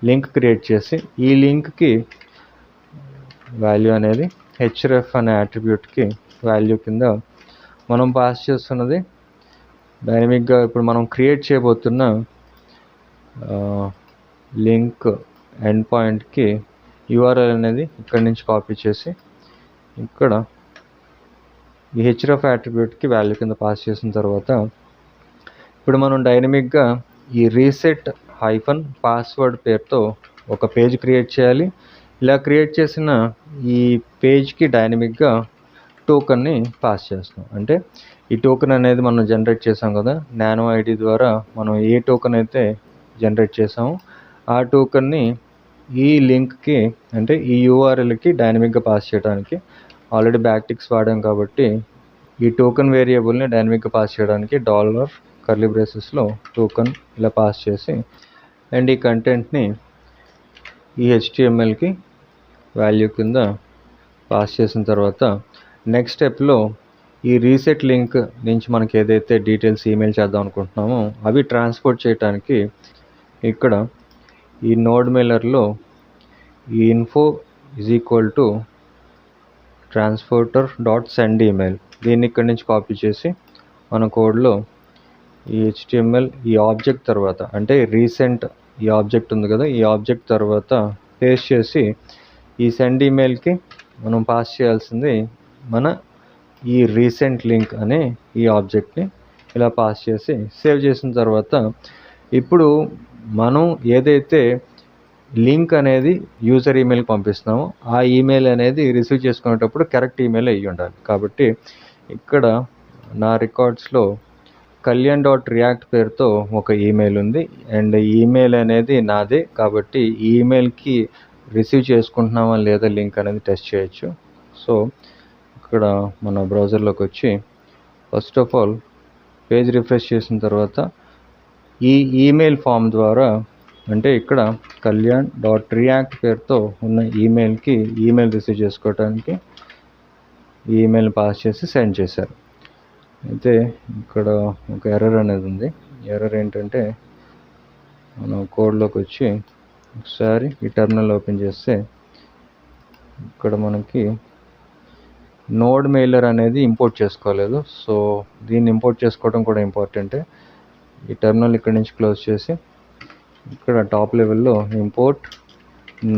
Speaker 1: లింక్ క్రియేట్ చేసి ఈ లింక్కి వాల్యూ అనేది href అనే అట్రిబ్యూట్కి వాల్యూ కింద మనం పాస్ చేస్తున్నది డైనమిక్గా ఇప్పుడు మనం క్రియేట్ చేయబోతున్న లింక్ ఎండ్ పాయింట్కి URL అనేది ఇక్కడి నుంచి కాపీ చేసి ఇక్కడ ఈ href అట్రిబ్యూట్కి వాల్యూ కింద పాస్ చేసిన తర్వాత ఇప్పుడు మనం డైనమిక్గా ఈ రీసెట్ పాస్వర్డ్ పేరుతో ఒక పేజ్ క్రియేట్ చేయాలి. ఇలా క్రియేట్ చేసిన ఈ పేజ్కి డైనమిక్గా టోకన్ని పాస్ చేస్తాం. అంటే ఈ టోకెన్ అనేది మనం జనరేట్ చేసాం కదా, నానో ఐడి ద్వారా మనం ఏ టోకెన్ అయితే జనరేట్ చేసామో ఆ టోకెన్ని ఈ లింక్కి అంటే ఈ URLకి డైనమిక్గా పాస్ చేయడానికి ఆల్రెడీ బ్యాక్టిక్స్ వాడాం కాబట్టి ఈ టోకెన్ వేరియబుల్ని డైనమిక్గా పాస్ చేయడానికి $కర్లీ బ్రేసెస్లో టోకెన్ ఇలా పాస్ చేసి అండ్ ఈ కంటెంట్ని ఈ HTMLకి వాల్యూ కింద పాస్ చేసిన తర్వాత నెక్స్ట్ స్టెప్లో ఈ రీసెట్ లింక్ నుంచి మనకి ఏదైతే డీటెయిల్స్ ఈమెయిల్ చేద్దాం అనుకుంటున్నామో అవి ట్రాన్స్పోర్ట్ చేయడానికి ఇక్కడ ఈ నోడ్ మెయిలర్లో ఈ info = transporter.sendEmail దీన్ని ఇక్కడి నుంచి కాపీ చేసి మన కోడ్లో ఈ HTML ఈ ఆబ్జెక్ట్ తర్వాత అంటే రీసెంట్ ఈ ఆబ్జెక్ట్ ఉంది కదా, ఈ ఆబ్జెక్ట్ తర్వాత పేస్ట్ చేసి ఈ సెండ్ ఈమెయిల్కి మనం పాస్ చేయాల్సింది మన ఈ రీసెంట్ లింక్ అనే ఈ ఆబ్జెక్ట్ని ఇలా పాస్ చేసి సేవ్ చేసిన తర్వాత ఇప్పుడు మనం ఏదైతే లింక్ అనేది యూజర్ ఈమెయిల్కి పంపిస్తున్నామో ఆ ఈమెయిల్ అనేది రిసీవ్ చేసుకునేటప్పుడు కరెక్ట్ ఈమెయిల్ అయ్యి ఉండాలి. కాబట్టి ఇక్కడ నా రికార్డ్స్లో kalyan.react పేరుతో ఒక ఈమెయిల్ ఉంది అండ్ ఈమెయిల్ అనేది నాదే కాబట్టి ఈ ఈమెయిల్కి రిసీవ్ చేసుకుంటున్నామా లేదా లింక్ అనేది టెస్ట్ చేయొచ్చు. సో ఇక్కడ మన బ్రౌజర్లోకి వచ్చి first of all page refresh చేసిన తర్వాత ఈ ఈమెయిల్ ఫామ్ ద్వారా అంటే ఇక్కడ kalyan.react పేరుతో ఉన్న ఈమెయిల్కి ఈమెయిల్ రిసీవ్ చేసుకోవడానికి ఈమెయిల్ పాస్ చేసి సెండ్ చేశారు. అయితే ఇక్కడ ఒక ఎర్రర్ అనేది ఉంది. ఎర్రర్ ఏంటంటే మనం కోడ్లోకి వచ్చి ఒకసారి ఈ టెర్మినల్ ఓపెన్ చేస్తే ఇక్కడ మనకి నోడ్ మెయిలర్ అనేది ఇంపోర్ట్ చేసుకోలేదు. సో దీన్ని ఇంపోర్ట్ చేసుకోవడం కూడా ఇంపార్టెంటే. ఈ టెర్మినల్ ఇక్కడ నుంచి క్లోజ్ చేసి ఇక్కడ టాప్ లెవెల్లో import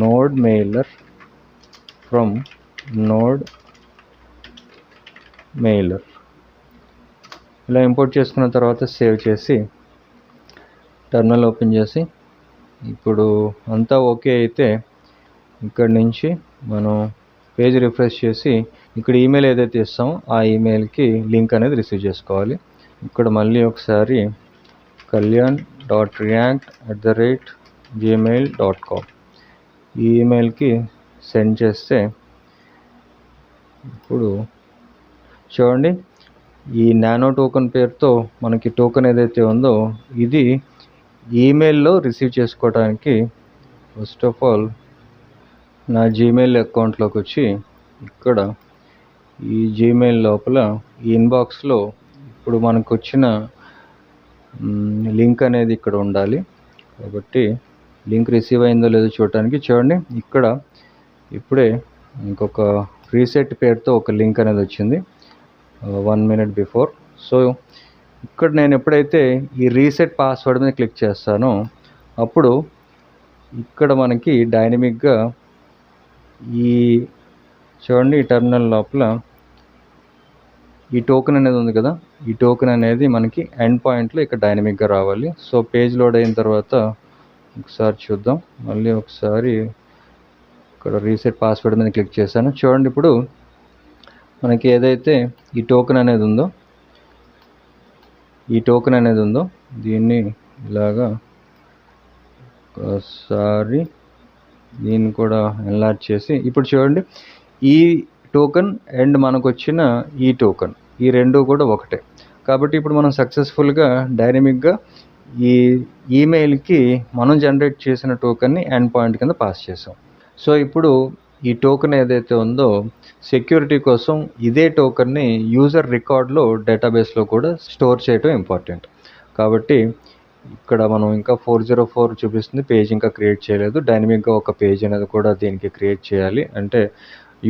Speaker 1: node mailer from node mailer ఇలా ఇంపోర్ట్ చేసుకున్న తర్వాత సేవ్ చేసి టెర్మినల్ ఓపెన్ చేసి ఇప్పుడు అంతా ఓకే అయితే ఇక్కడ నుంచి మనం పేజ్ రిఫ్రెష్ చేసి ఇక్కడ ఈమెయిల్ ఏదైతే ఇస్తామో ఆ ఈమెయిల్కి లింక్ అనేది రిసీవ్ చేసుకోవాలి. ఇక్కడ మళ్ళీ ఒకసారి kalyan.react@gmail.com ఈ ఈమెయిల్కి సెండ్ చేస్తే ఇప్పుడు చూడండి ఈ నానో టోకెన్ పేరుతో మనకి టోకెన్ ఏదైతే ఉందో ఇది ఈమెయిల్లో రిసీవ్ చేసుకోవడానికి ఫస్ట్ ఆఫ్ ఆల్ నా జీమెయిల్ అకౌంట్లోకి వచ్చి ఇక్కడ ఈ జీమెయిల్ లోపల ఈ ఇన్బాక్స్లో ఇప్పుడు మనకు వచ్చిన లింక్ అనేది ఇక్కడ ఉండాలి. కాబట్టి లింక్ రిసీవ్ అయిందో లేదో చూడటానికి చూడండి ఇక్కడ ఇప్పుడే ఇంకొక రీసెట్ పేరుతో ఒక లింక్ అనేది వచ్చింది 1 minute బిఫోర్. సో ఇక్కడ నేను ఎప్పుడైతే ఈ రీసెట్ పాస్వర్డ్ మీద క్లిక్ చేస్తానో అప్పుడు ఇక్కడ మనకి డైనమిక్గా ఈ చూడండి ఈ టెర్మినల్ లోపల ఈ టోకెన్ అనేది ఉంది కదా, ఈ టోకెన్ అనేది మనకి ఎండ్ పాయింట్లో ఇక్కడ డైనమిక్గా రావాలి. సో పేజ్ లోడ్ అయిన తర్వాత ఒకసారి చూద్దాం. మళ్ళీ ఒకసారి ఇక్కడ రీసెట్ పాస్వర్డ్ మీద క్లిక్ చేశాను. చూడండి ఇప్పుడు మనకి ఏదైతే ఈ టోకెన్ అనేది ఉందో దీన్ని ఇలాగా ఒకసారి దీన్ని కూడా ఎన్లార్జ్ చేసి ఇప్పుడు చూడండి ఈ టోకెన్ అండ్ మనకు వచ్చిన ఈ టోకెన్ ఈ రెండు కూడా ఒకటే. కాబట్టి ఇప్పుడు మనం సక్సెస్ఫుల్గా డైనమిక్గా ఈ ఈమెయిల్కి మనం జనరేట్ చేసిన టోకెన్ని ఎండ్ పాయింట్ కింద పాస్ చేసాం. సో ఇప్పుడు ఈ టోకెన్ ఏదైతే ఉందో సెక్యూరిటీ కోసం ఇదే టోకెన్ని యూజర్ రికార్డ్లో డేటాబేస్లో కూడా స్టోర్ చేయడం ఇంపార్టెంట్. కాబట్టి ఇక్కడ మనం ఇంకా 404 చూపిస్తుంది, పేజ్ ఇంకా క్రియేట్ చేయలేదు. డైనమిక్గా ఒక పేజ్ అనేది కూడా దీనికి క్రియేట్ చేయాలి. అంటే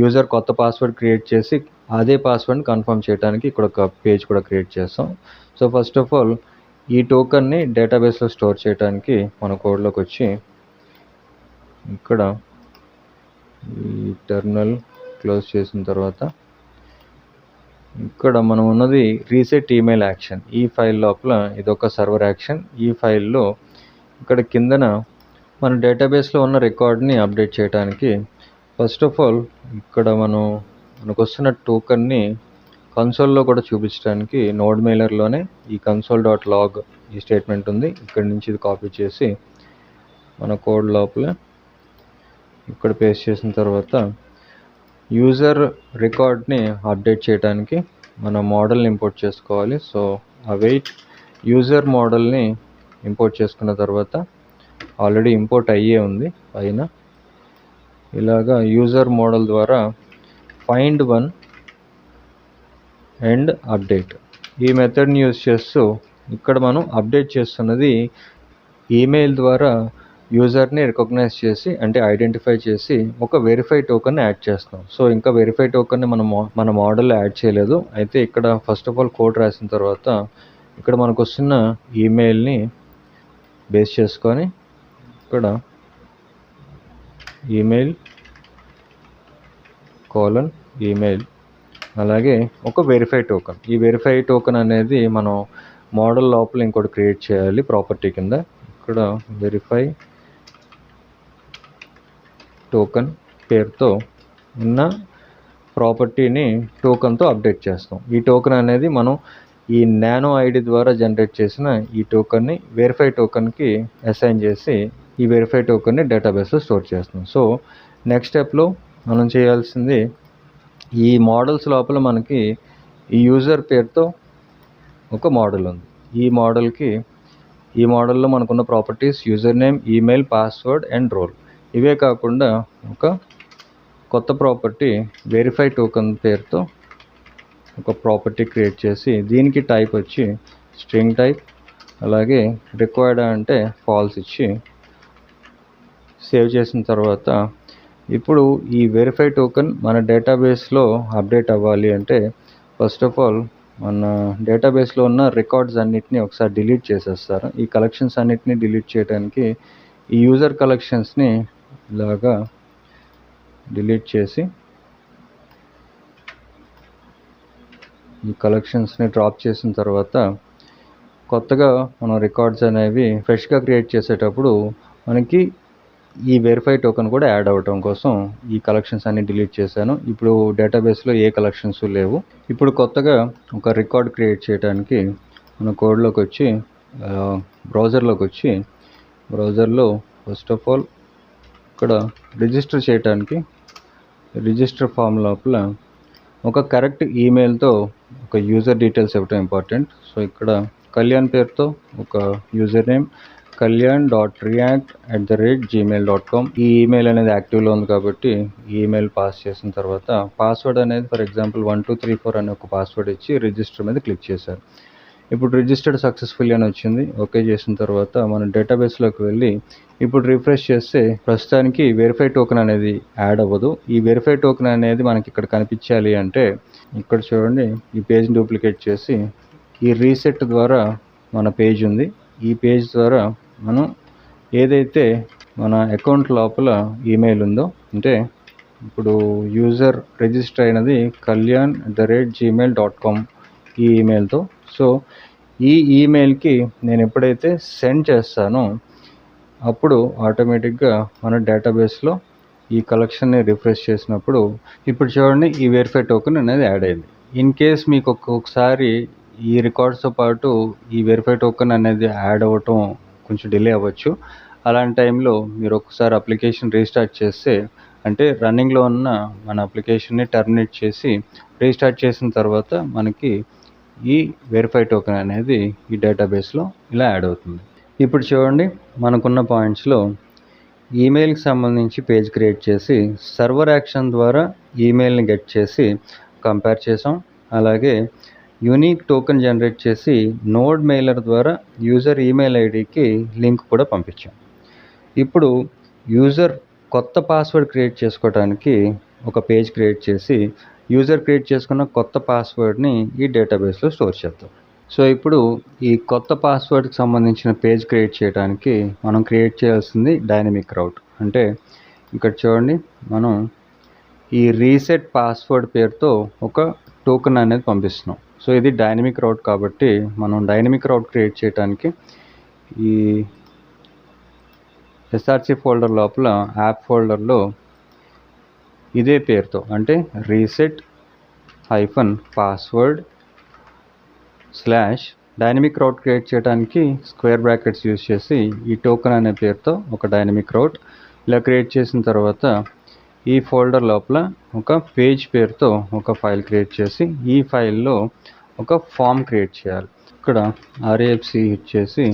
Speaker 1: యూజర్ కొత్త పాస్వర్డ్ క్రియేట్ చేసి అదే పాస్వర్డ్ని కన్ఫర్మ్ చేయడానికి ఇక్కడ ఒక పేజ్ కూడా క్రియేట్ చేస్తాం. సో ఫస్ట్ ఆఫ్ ఆల్ ఈ టోకన్ని డేటాబేస్లో స్టోర్ చేయడానికి మన కోడ్లోకి వచ్చి ఇక్కడ ఈ టెర్మినల్ క్లోజ్ చేసిన తర్వాత ఇక్కడ మనం ఉన్నది రీసెట్ ఈమెయిల్ యాక్షన్. ఈ ఫైల్ లోపల ఇదొక సర్వర్ యాక్షన్. ఈ ఫైల్లో ఇక్కడ కిందన మన డేటాబేస్లో ఉన్న రికార్డ్ని అప్డేట్ చేయడానికి ఫస్ట్ ఆఫ్ ఆల్ ఇక్కడ మనకు వస్తున్న టోకన్ని కన్సోల్లో కూడా చూపించడానికి నోడ్ మెయిలర్లోనే ఈ console.log ఈ స్టేట్మెంట్ ఉంది. ఇక్కడ నుంచి ఇది కాపీ చేసి మన కోడ్ లోపల ఇక్కడ పేస్ట్ చేసిన తర్వాత యూజర్ రికార్డ్ని అప్డేట్ చేయడానికి మన మోడల్ని ఇంపోర్ట్ చేసుకోవాలి. సో అవైట్ యూజర్ మోడల్ని ఇంపోర్ట్ చేసుకున్న తర్వాత ఆల్రెడీ ఇంపోర్ట్ అయ్యే ఉంది పైన. ఇలాగా యూజర్ మోడల్ ద్వారా ఫైండ్ వన్ అండ్ అప్డేట్ ఈ మెథడ్ని యూజ్ చేస్తూ ఇక్కడ మనం అప్డేట్ చేస్తున్నది ఈమెయిల్ ద్వారా యూజర్ని రికగ్నైజ్ చేసి అంటే ఐడెంటిఫై చేసి ఒక వెరిఫై టోకన్ యాడ్ చేస్తాం. సో ఇంకా వెరిఫై టోకన్ని మన మోడల్లో యాడ్ చేయలేదు. అయితే ఇక్కడ ఫస్ట్ ఆఫ్ ఆల్ కోడ్ రాసిన తర్వాత ఇక్కడ మనకు వస్తున్న ఈమెయిల్ని బేస్ చేసుకొని ఇక్కడ ఈమెయిల్ ఈమెయిల్ అలాగే ఒక వెరిఫై టోకన్. ఈ వెరిఫై టోకన్ అనేది మనం మోడల్ లోపల ఇంకోటి క్రియేట్ చేయాలి ప్రాపర్టీ కింద. ఇక్కడ వెరిఫై టోకన్ పేరుతో ఉన్న ప్రాపర్టీని టోకన్తో అప్డేట్ చేస్తాం. ఈ టోకన్ అనేది మనం ఈ నానో ఐడి ద్వారా జనరేట్ చేసిన ఈ టోకన్ని వెరిఫై టోకన్కి అసైన్ చేసి ఈ వెరిఫై టోకన్ని డేటాబేస్లో స్టోర్ చేస్తాం. సో నెక్స్ట్ స్టెప్లో మనం చేయాల్సింది ఈ మోడల్స్ లోపల మనకి ఈ యూజర్ పేరుతో ఒక మోడల్ ఉంది. ఈ మోడల్లో మనకున్న properties user name, email, password and role. ఇవే కాకుండా ఒక కొత్త ప్రాపర్టీ వెరిఫై టోకన్ పేరుతో ఒక ప్రాపర్టీ క్రియేట్ చేసి దీనికి టైప్ వచ్చి స్ట్రింగ్ టైప్, అలాగే రిక్వైర్డ్ అంటే ఫాల్స్ ఇచ్చి సేవ్ చేసిన తర్వాత ఇప్పుడు ఈ వెరిఫై టోకన్ మన డేటాబేస్లో అప్డేట్ అవ్వాలి అంటే ఫస్ట్ ఆఫ్ ఆల్ మన డేటాబేస్లో ఉన్న రికార్డ్స్ అన్నిటిని ఒకసారి డిలీట్ చేసేస్తారు. ఈ కలెక్షన్స్ అన్నిటిని డిలీట్ చేయడానికి ఈ యూజర్ కలెక్షన్స్ని ఇలాగా డిలీట్ చేసి ఈ కలెక్షన్స్ని డ్రాప్ చేసిన తర్వాత కొత్తగా మనం రికార్డ్స్ అనేవి ఫ్రెష్గా క్రియేట్ చేసేటప్పుడు మనకి ఈ వెరిఫై టోకన్ కూడా యాడ్ అవ్వటం కోసం ఈ కలెక్షన్స్ అన్ని డిలీట్ చేశాను. ఇప్పుడు డేటాబేస్లో ఏ కలెక్షన్స్ లేవు. ఇప్పుడు కొత్తగా ఒక రికార్డ్ క్రియేట్ చేయడానికి మన కోడ్లోకి వచ్చి బ్రౌజర్లో ఫస్ట్ ఆఫ్ ఆల్ ఇక్కడ రిజిస్టర్ చేయడానికి రిజిస్టర్ ఫామ్ లోపల ఒక కరెక్ట్ ఈమెయిల్తో ఒక యూజర్ డీటెయిల్స్ ఇవ్వటం ఇంపార్టెంట్. సో ఇక్కడ కళ్యాణ్ పేరుతో ఒక యూజర్ నేమ్ kalyan.react@gmail.com. ఈ ఈమెయిల్ అనేది యాక్టివ్లో ఉంది కాబట్టి ఈ ఈమెయిల్ పాస్ చేసిన తర్వాత పాస్వర్డ్ అనేది ఫర్ ఎగ్జాంపుల్ 1234 అనే ఒక పాస్వర్డ్ ఇచ్చి రిజిస్టర్ మీద క్లిక్ చేశారు. ఇప్పుడు రిజిస్టర్డ్ సక్సెస్ఫుల్లీ అని వచ్చింది. ఓకే చేసిన తర్వాత మనం డేటాబేస్లోకి వెళ్ళి ఇప్పుడు రిఫ్రెష్ చేస్తే ప్రస్తుతానికి వెరిఫై టోకెన్ అనేది యాడ్ అవ్వదు. ఈ వెరిఫై టోకెన్ అనేది మనకి ఇక్కడ కనిపించాలి అంటే ఇక్కడ చూడండి, ఈ పేజ్ని డూప్లికేట్ చేసి ఈ రీసెట్ ద్వారా మన పేజ్ ఉంది. ఈ పేజ్ ద్వారా మనం ఏదైతే మన అకౌంట్ లోపల ఈమెయిల్ ఉందో, అంటే ఇప్పుడు యూజర్ రిజిస్టర్ అయినది kalyan@gmail.com ఈ ఈమెయిల్తో. సో ఈ ఈమెయిల్కి నేను ఎప్పుడైతే సెండ్ చేస్తానో అప్పుడు ఆటోమేటిక్గా మన డేటాబేస్లో ఈ కలెక్షన్ని రిఫ్రెష్ చేసినప్పుడు ఇప్పుడు చూడండి ఈ వెరిఫై టోకెన్ అనేది యాడ్ అయింది. ఇన్ కేస్ మీకు ఒక్కొక్కసారి ఈ రికార్డ్స్తో పాటు ఈ వెరిఫై టోకెన్ అనేది యాడ్ అవ్వటం కొంచెం డిలే అవ్వచ్చు. అలాంటి టైంలో మీరు ఒకసారి అప్లికేషన్ రీస్టార్ట్ చేస్తే, అంటే రన్నింగ్లో ఉన్న మన అప్లికేషన్ని టర్మినేట్ చేసి రీస్టార్ట్ చేసిన తర్వాత మనకి ఈ వెరిఫై టోకెన్ అనేది ఈ డేటాబేస్లో ఇలా యాడ్ అవుతుంది. ఇప్పుడు చూడండి, మనకున్న పాయింట్స్లో ఈమెయిల్కి సంబంధించి పేజ్ క్రియేట్ చేసి సర్వర్ యాక్షన్ ద్వారా ఈమెయిల్ని గెట్ చేసి కంపేర్ చేసాం. అలాగే యూనిక్ టోకెన్ జనరేట్ చేసి నోడ్ మెయిలర్ ద్వారా యూజర్ ఈమెయిల్ ఐడికి లింక్ కూడా పంపించాం. ఇప్పుడు యూజర్ కొత్త పాస్వర్డ్ క్రియేట్ చేసుకోవడానికి ఒక పేజ్ క్రియేట్ చేసి యూజర్ క్రియేట్ చేసుకున్న కొత్త పాస్వర్డ్ని ఈ డేటాబేస్లో స్టోర్ చేద్దాం. సో ఇప్పుడు ఈ కొత్త పాస్వర్డ్కి సంబంధించిన పేజ్ క్రియేట్ చేయడానికి మనం క్రియేట్ చేయాల్సింది డైనమిక్ రౌట్. అంటే ఇక్కడ చూడండి, మనం ఈ రీసెట్ పాస్వర్డ్ పేరుతో ఒక టోకెన్ అనేది పంపిస్తున్నాం. సో ఇది డైనమిక్ రౌట్ కాబట్టి మనం డైనమిక్ రౌట్ క్రియేట్ చేయడానికి ఈ ఎస్ఆర్సి ఫోల్డర్ లోపల యాప్ ఫోల్డర్లో ఇదే పేరుతో అంటే రీసెట్ -పాస్వర్డ్ / డైనమిక్ రౌట్ క్రియేట్ చేయడానికి స్క్వేర్ బ్రాకెట్స్ యూజ్ చేసి ఈ టోకెన్ అనే పేరుతో ఒక డైనమిక్ రౌట్ ఇలా క్రియేట్ చేసిన తర్వాత ఈ ఫోల్డర్ లోపల ఒక పేజ్ పేరుతో ఒక ఫైల్ క్రియేట్ చేసి ఈ ఫైల్లో ఒక ఫామ్ క్రియేట్ చేయాలి. ఇక్కడ RAFC హిట్ చేసి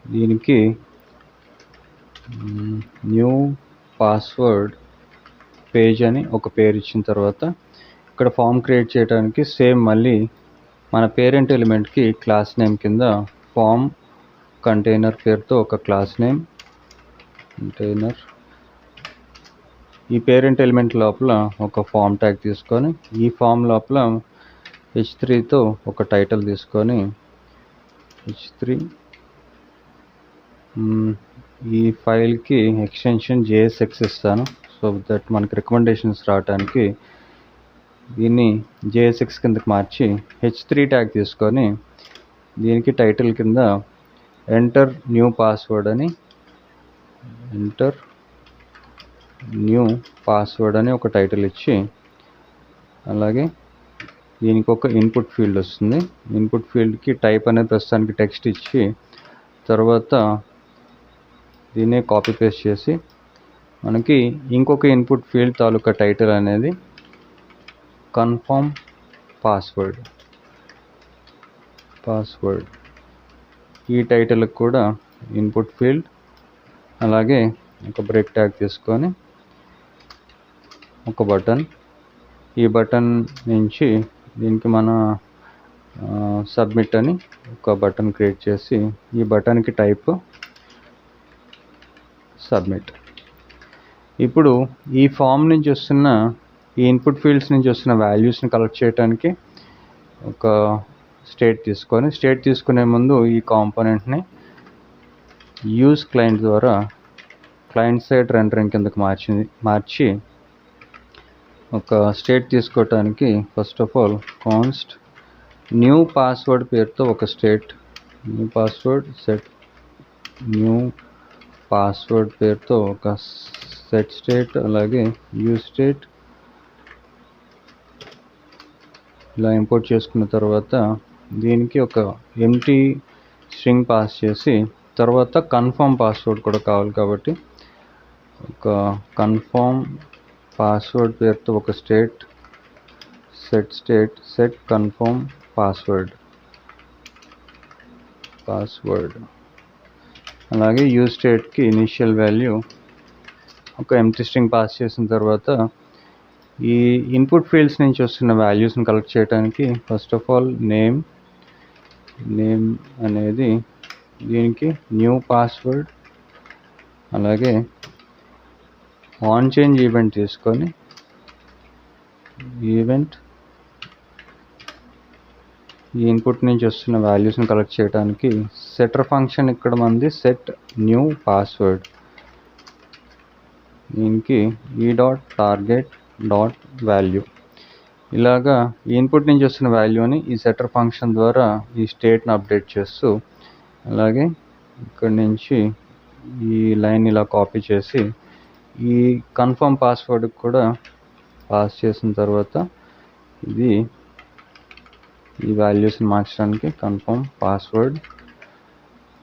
Speaker 1: దీనికి న్యూ పాస్వర్డ్ పేజ్ అని ఒక పేరు ఇచ్చిన తర్వాత ఇక్కడ ఫామ్ క్రియేట్ చేయడానికి సేమ్ మళ్ళీ మన పేరెంట్ ఎలిమెంట్కి క్లాస్ నేమ్ కింద ఫామ్ కంటైనర్ పేరుతో ఒక క్లాస్ నేమ్ కంటైనర్, ఈ పేరెంట్ ఎలిమెంట్ లోపల ఒక ఫామ్ ట్యాగ్ తీసుకొని ఈ ఫామ్ లోపల h3తో ఒక టైటిల్ తీసుకొని h3 ఈ ఫైల్కి ఎక్స్టెన్షన్ JSX ఇస్తాను. సో దట్ మనకి రికమెండేషన్స్ రావడానికి దీన్ని JSX కిందకి మార్చి h3 ట్యాగ్ తీసుకొని దీనికి టైటిల్ కింద ఎంటర్ న్యూ పాస్వర్డ్ అని ఒక టైటిల్ ఇచ్చి, అలాగే దీనికి ఒక ఇన్పుట్ ఫీల్డ్ వస్తుంది. ఇన్పుట్ ఫీల్డ్కి టైప్ అనేది ప్రస్తుతానికి టెక్స్ట్ ఇచ్చి తర్వాత దీన్నే కాపీ పేస్ట్ చేసి మనకి ఇంకొక ఇన్పుట్ ఫీల్డ్ తాలూకా టైటిల్ అనేది కన్ఫర్మ్ పాస్వర్డ్ ఈ టైటిల్కి కూడా ఇన్పుట్ ఫీల్డ్, అలాగే ఒక బ్రేక్ ట్యాగ్ తీసుకొని ఒక బటన్, ఈ బటన్ నుంచి దీనికి మన సబ్మిట్ అని ఒక బటన్ క్రియేట్ చేసి ఈ బటన్కి టైప్ సబ్మిట్. ఇప్పుడు ఈ ఫామ్ నుంచి వస్తున్న ఈ ఇన్పుట్ ఫీల్డ్స్ నుంచి వస్తున్న వాల్యూస్ని కలెక్ట్ చేయడానికి ఒక స్టేట్ తీసుకునే ముందు ఈ కాంపోనెంట్ని యూజ్ క్లయింట్ ద్వారా క్లయింట్ సైడ్ రెండరింగ్ కిందకి మార్చి ఒక స్టేట్ తీసుకోవటానికి first of all const new password పేరుతో ఒక state, new password set new password పేరుతో ఒక సెట్ స్టేట్, అలాగే యూజ్ స్టేట్ ఇలా ఇంపోర్ట్ చేసుకున్న తర్వాత దీనికి ఒక ఎంటీ స్ట్రింగ్ పాస్ చేసి తర్వాత కన్ఫర్మ్ పాస్వర్డ్ కూడా కావాలి కాబట్టి ఒక కన్ఫర్మ్ పాస్వర్డ్ పేరుతో ఒక స్టేట్ సెట్ కన్ఫర్మ్ పాస్వర్డ్, అలాగే యూజ్ స్టేట్కి ఇనిషియల్ వాల్యూ ఒక ఎంటీ స్ట్రింగ్ పాస్ చేసిన తర్వాత ఈ ఇన్పుట్ ఫీల్డ్స్ నుంచి వస్తున్న వాల్యూస్ని కలెక్ట్ చేయడానికి ఫస్ట్ ఆఫ్ ఆల్ నేమ్ అనేది దీనికి న్యూ పాస్వర్డ్, అలాగే ఆన్ చేంజ్ ఈవెంట్ తీసుకొని ఈ ఇన్పుట్ నుంచి వస్తున్న వాల్యూస్ని కలెక్ట్ చేయడానికి సెటర్ ఫంక్షన్ ఇక్కడ మనది సెట్ న్యూ పాస్వర్డ్, దీనికి e.target.value ఇలాగా ఈ ఇన్పుట్ నుంచి వస్తున్న వాల్యూని ఈ సెటర్ ఫంక్షన్ ద్వారా ఈ స్టేట్ని అప్డేట్ చేస్తూ, అలాగే ఇక్కడ నుంచి ఈ లైన్ ఇలా కాపీ చేసి ఈ కన్ఫర్మ్ పాస్వర్డ్కి కూడా పాస్ చేసిన తర్వాత ఇది ఈ వాల్యూస్ని మార్చడానికి కన్ఫర్మ్ పాస్వర్డ్,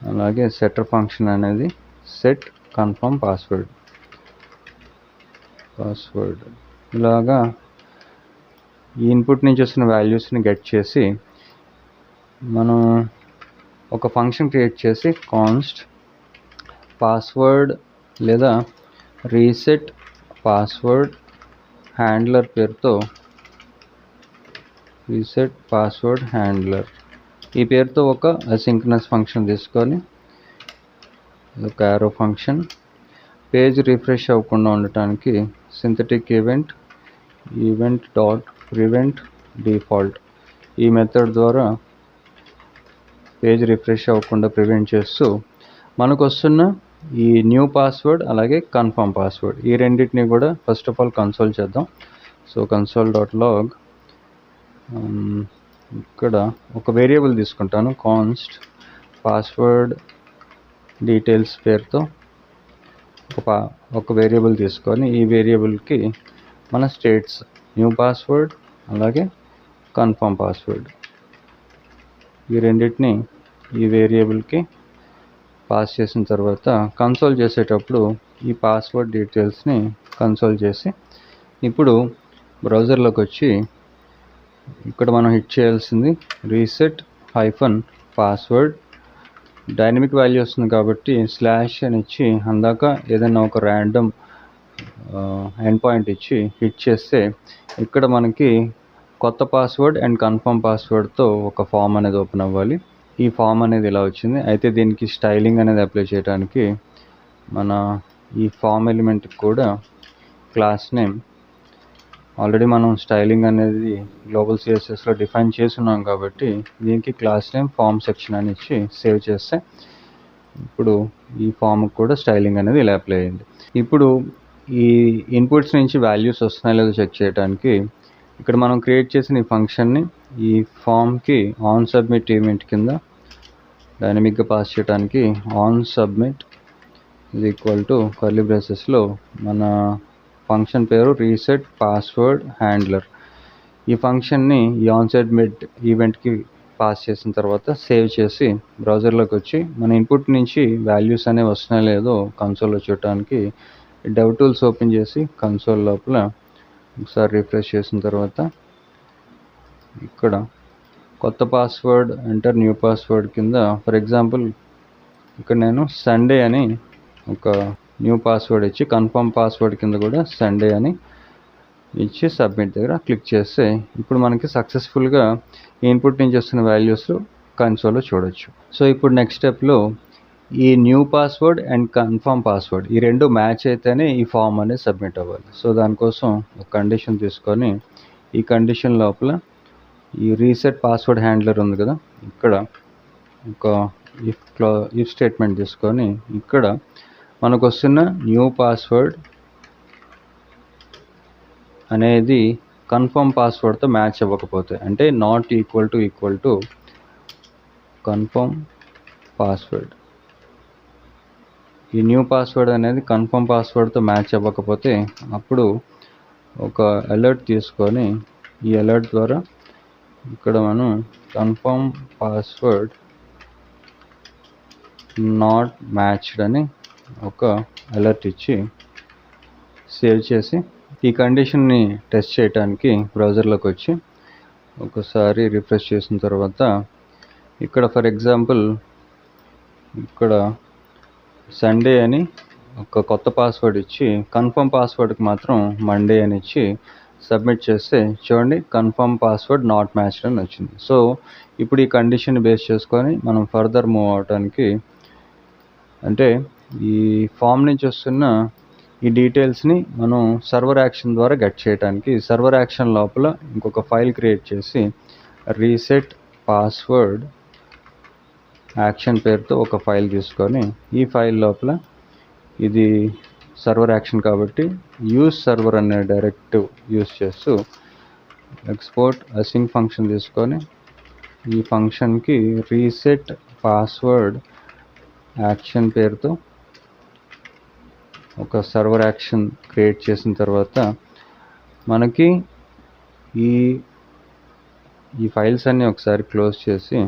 Speaker 1: అలాగే సెటర్ ఫంక్షన్ అనేది సెట్ కన్ఫర్మ్ పాస్వర్డ్ ఇలాగా ఈ ఇన్పుట్ నుంచి వస్తున్న వాల్యూస్ని గెట్ చేసి మనం ఒక ఫంక్షన్ క్రియేట్ చేసి కాన్స్ట్ పాస్వర్డ్ లేదా రీసెట్ పాస్వర్డ్ హ్యాండ్లర్ పేరుతో రీసెట్ పాస్వర్డ్ హ్యాండ్లర్ ఈ పేరుతో ఒక అసింక్రనస్ ఫంక్షన్ తీసుకొని ఒక యారో ఫంక్షన్ పేజ్ రిఫ్రెష్ అవ్వకుండా ఉండటానికి synthetic event dot prevent default ఈ మెథడ్ ద్వారా పేజ్ రిఫ్రెష్ అవ్వకుండా ప్రివెంట్ చేస్తూ మనకు వస్తున్న ఈ న్యూ పాస్వర్డ్ అలాగే కన్ఫర్మ్ పాస్వర్డ్ ఈ రెండింటిని కూడా ఫస్ట్ ఆఫ్ ఆల్ కన్సోల్ చేద్దాం. సో కన్సోల్ డాట్ లాగ్ ఇక్కడ ఒక వేరియబుల్ తీసుకుంటాను కాన్స్ట్ పాస్వర్డ్ డీటెయిల్స్ పేరుతో ఒక వేరియబుల్ తీసుకొని ఈ వేరియబుల్కి మన స్టేట్స్ న్యూ పాస్వర్డ్ అలాగే కన్ఫర్మ్ పాస్వర్డ్ ఈ రెండింటిని ఈ వేరియబుల్కి పాస్ చేసిన తర్వాత కన్సోల్ చేసేటప్పుడు ఈ పాస్వర్డ్ డీటెయిల్స్ని కన్సోల్ చేసి ఇప్పుడు బ్రౌజర్లోకి వచ్చి ఇక్కడ మనం హిట్ చేయాల్సింది రీసెట్ పాస్వర్డ్ డైనమిక్ వాల్యూ వస్తుంది కాబట్టి స్లాష్ అని ఇచ్చి అందాక ఏదైనా ఒక ర్యాండమ్ ఎండ్ పాయింట్ ఇచ్చి హిట్ చేస్తే ఇక్కడ మనకి కొత్త పాస్వర్డ్ అండ్ కన్ఫర్మ్ పాస్వర్డ్తో ఒక ఫామ్ అనేది ఓపెన్ అవ్వాలి. ఈ ఫామ్ అనేది ఇలా వచ్చింది. అయితే దీనికి స్టైలింగ్ అనేది అప్లై చేయడానికి మన ఈ ఫామ్ ఎలిమెంట్కి కూడా క్లాస్ నేమ్ ఆల్రెడీ మనం స్టైలింగ్ అనేది గ్లోబల్ సిఎస్ఎస్లో డిఫైన్ చేసున్నాం కాబట్టి దీనికి క్లాస్ నేమ్ ఫామ్ సెక్షన్ అని ఇచ్చి సేవ్ చేస్తే ఇప్పుడు ఈ ఫామ్కి కూడా స్టైలింగ్ అనేది ఇలా అప్లై అయింది. ఇప్పుడు ఈ ఇన్పుట్స్ నుంచి వాల్యూస్ వస్తున్నాయో లేదో చెక్ చేయడానికి ఇక్కడ మనం క్రియేట్ చేసిన ఈ ఫంక్షన్ని ఈ ఫామ్కి ఆన్ సబ్మిట్ ఈవెంట్ కింద డైనమిక్గా పాస్ చేయడానికి ఆన్ సబ్మిట్ ఇది ఈక్వల్ టు కర్లీ బ్రేసెస్లో మన ఫంక్షన్ పేరు రీసెట్ పాస్వర్డ్ హ్యాండ్లర్ ఈ ఫంక్షన్ని ఈ ఆన్ సబ్మిట్ ఈవెంట్కి పాస్ చేసిన తర్వాత సేవ్ చేసి బ్రౌజర్లోకి వచ్చి మన ఇన్పుట్ నుంచి వాల్యూస్ అనేవి వస్తున్నాయో లేదో కన్సోల్లో చూడటానికి డెవ్ టూల్స్ ఓపెన్ చేసి కన్సోల్ లోపల ఒకసారి రిఫ్రెష్ చేసిన తర్వాత ఇక్కడ కొత్త పాస్వర్డ్ ఎంటర్ న్యూ పాస్వర్డ్ కింద ఫర్ ఎగ్జాంపుల్ ఇక్కడ నేను సండే అని ఒక న్యూ పాస్వర్డ్ ఇచ్చి కన్ఫర్మ్ పాస్వర్డ్ కింద కూడా సండే అని ఇచ్చి సబ్మిట్ దగ్గర క్లిక్ చేస్తే ఇప్పుడు మనకి సక్సెస్ఫుల్గా ఇన్పుట్ నుంచి వస్తున్న వాల్యూస్ కన్సోల్లో చూడొచ్చు. సో ఇప్పుడు నెక్స్ట్ స్టెప్లో ఈ new password and confirm password ఈ రెండు మ్యాచ్ అయితేనే ఈ ఫామ్ అనేది సబ్మిట్ అవ్వాలి. సో దానికోసం ఒక కండిషన్ తీసుకొని ఈ కండిషన్ లోపల ఈ రీసెట్ పాస్వర్డ్ హ్యాండ్లర్ ఉంది కదా ఇక్కడ ఒక ఇఫ్ స్టేట్మెంట్ తీసుకొని ఇక్కడ మనకు వస్తున్న న్యూ పాస్వర్డ్ అనేది కన్ఫర్మ్ పాస్వర్డ్తో మ్యాచ్ అవ్వకపోతే అంటే not equal to confirm password ఈ న్యూ పాస్వర్డ్ అనేది కన్ఫర్మ్ పాస్వర్డ్తో మ్యాచ్ అవ్వకపోతే అప్పుడు ఒక అలర్ట్ తీసుకొని ఈ అలర్ట్ ద్వారా ఇక్కడ మనం కన్ఫర్మ్ పాస్వర్డ్ నాట్ మ్యాచ్డ్ అని ఒక అలర్ట్ ఇచ్చి సేవ్ చేసి ఈ కండిషన్ని టెస్ట్ చేయడానికి బ్రౌజర్లోకి వచ్చి ఒకసారి రిఫ్రెష్ చేసిన తర్వాత ఇక్కడ ఫర్ ఎగ్జాంపుల్ ఇక్కడ సండే అని ఒక కొత్త పాస్వర్డ్ ఇచ్చి కన్ఫర్మ్ పాస్వర్డ్కి మాత్రం మండే అని ఇచ్చి సబ్మిట్ చేస్తే చూడండి కన్ఫర్మ్ పాస్వర్డ్ నాట్ మ్యాచ్డ్ అని వచ్చింది. సో ఇప్పుడు ఈ కండిషన్ బేస్ చేసుకొని మనం ఫర్దర్ మూవ్ అవడానికి అంటే ఈ ఫామ్ నుంచి వస్తున్న ఈ డీటెయిల్స్ని మనం సర్వర్ యాక్షన్ ద్వారా గెట్ చేయడానికి సర్వర్ యాక్షన్ లోపల ఇంకొక ఫైల్ క్రియేట్ చేసి రీసెట్ పాస్వర్డ్ యాక్షన్ పేరుతో ఒక ఫైల్ తీసుకొని ఈ ఫైల్ లోపల ఇది సర్వర్ యాక్షన్ కాబట్టి యూజ్ సర్వర్ అనే డైరెక్టివ్ యూజ్ చేస్తూ ఎక్స్పోర్ట్ అసింక్ ఫంక్షన్ తీసుకొని ఈ ఫంక్షన్కి రీసెట్ పాస్వర్డ్ యాక్షన్ పేరుతో ఒక సర్వర్ యాక్షన్ క్రియేట్ చేసిన తర్వాత మనకి ఈ ఫైల్స్ అన్నీ ఒకసారి క్లోజ్ చేసి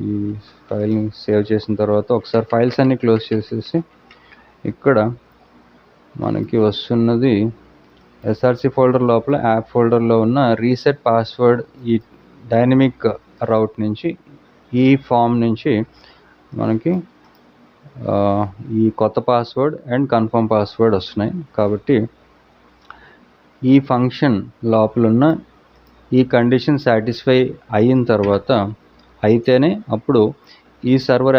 Speaker 1: ఈ ఫైల్ని సేవ్ చేసిన తర్వాత ఒకసారి ఫైల్స్ అన్నీ క్లోజ్ చేసేసి ఇక్కడ మనకి వస్తున్నది ఎస్ఆర్సి ఫోల్డర్ లోపల యాప్ ఫోల్డర్లో ఉన్న రీసెట్ పాస్వర్డ్ ఈ డైనమిక్ రౌట్ నుంచి ఈ ఫామ్ నుంచి మనకి ఈ కొత్త పాస్వర్డ్ అండ్ కన్ఫర్మ్ పాస్వర్డ్ వస్తున్నాయి కాబట్టి ఈ ఫంక్షన్ లోపల ఉన్న ఈ కండిషన్ సాటిస్ఫై అయిన తర్వాత అయితేనే అప్పుడు ఈ సర్వర్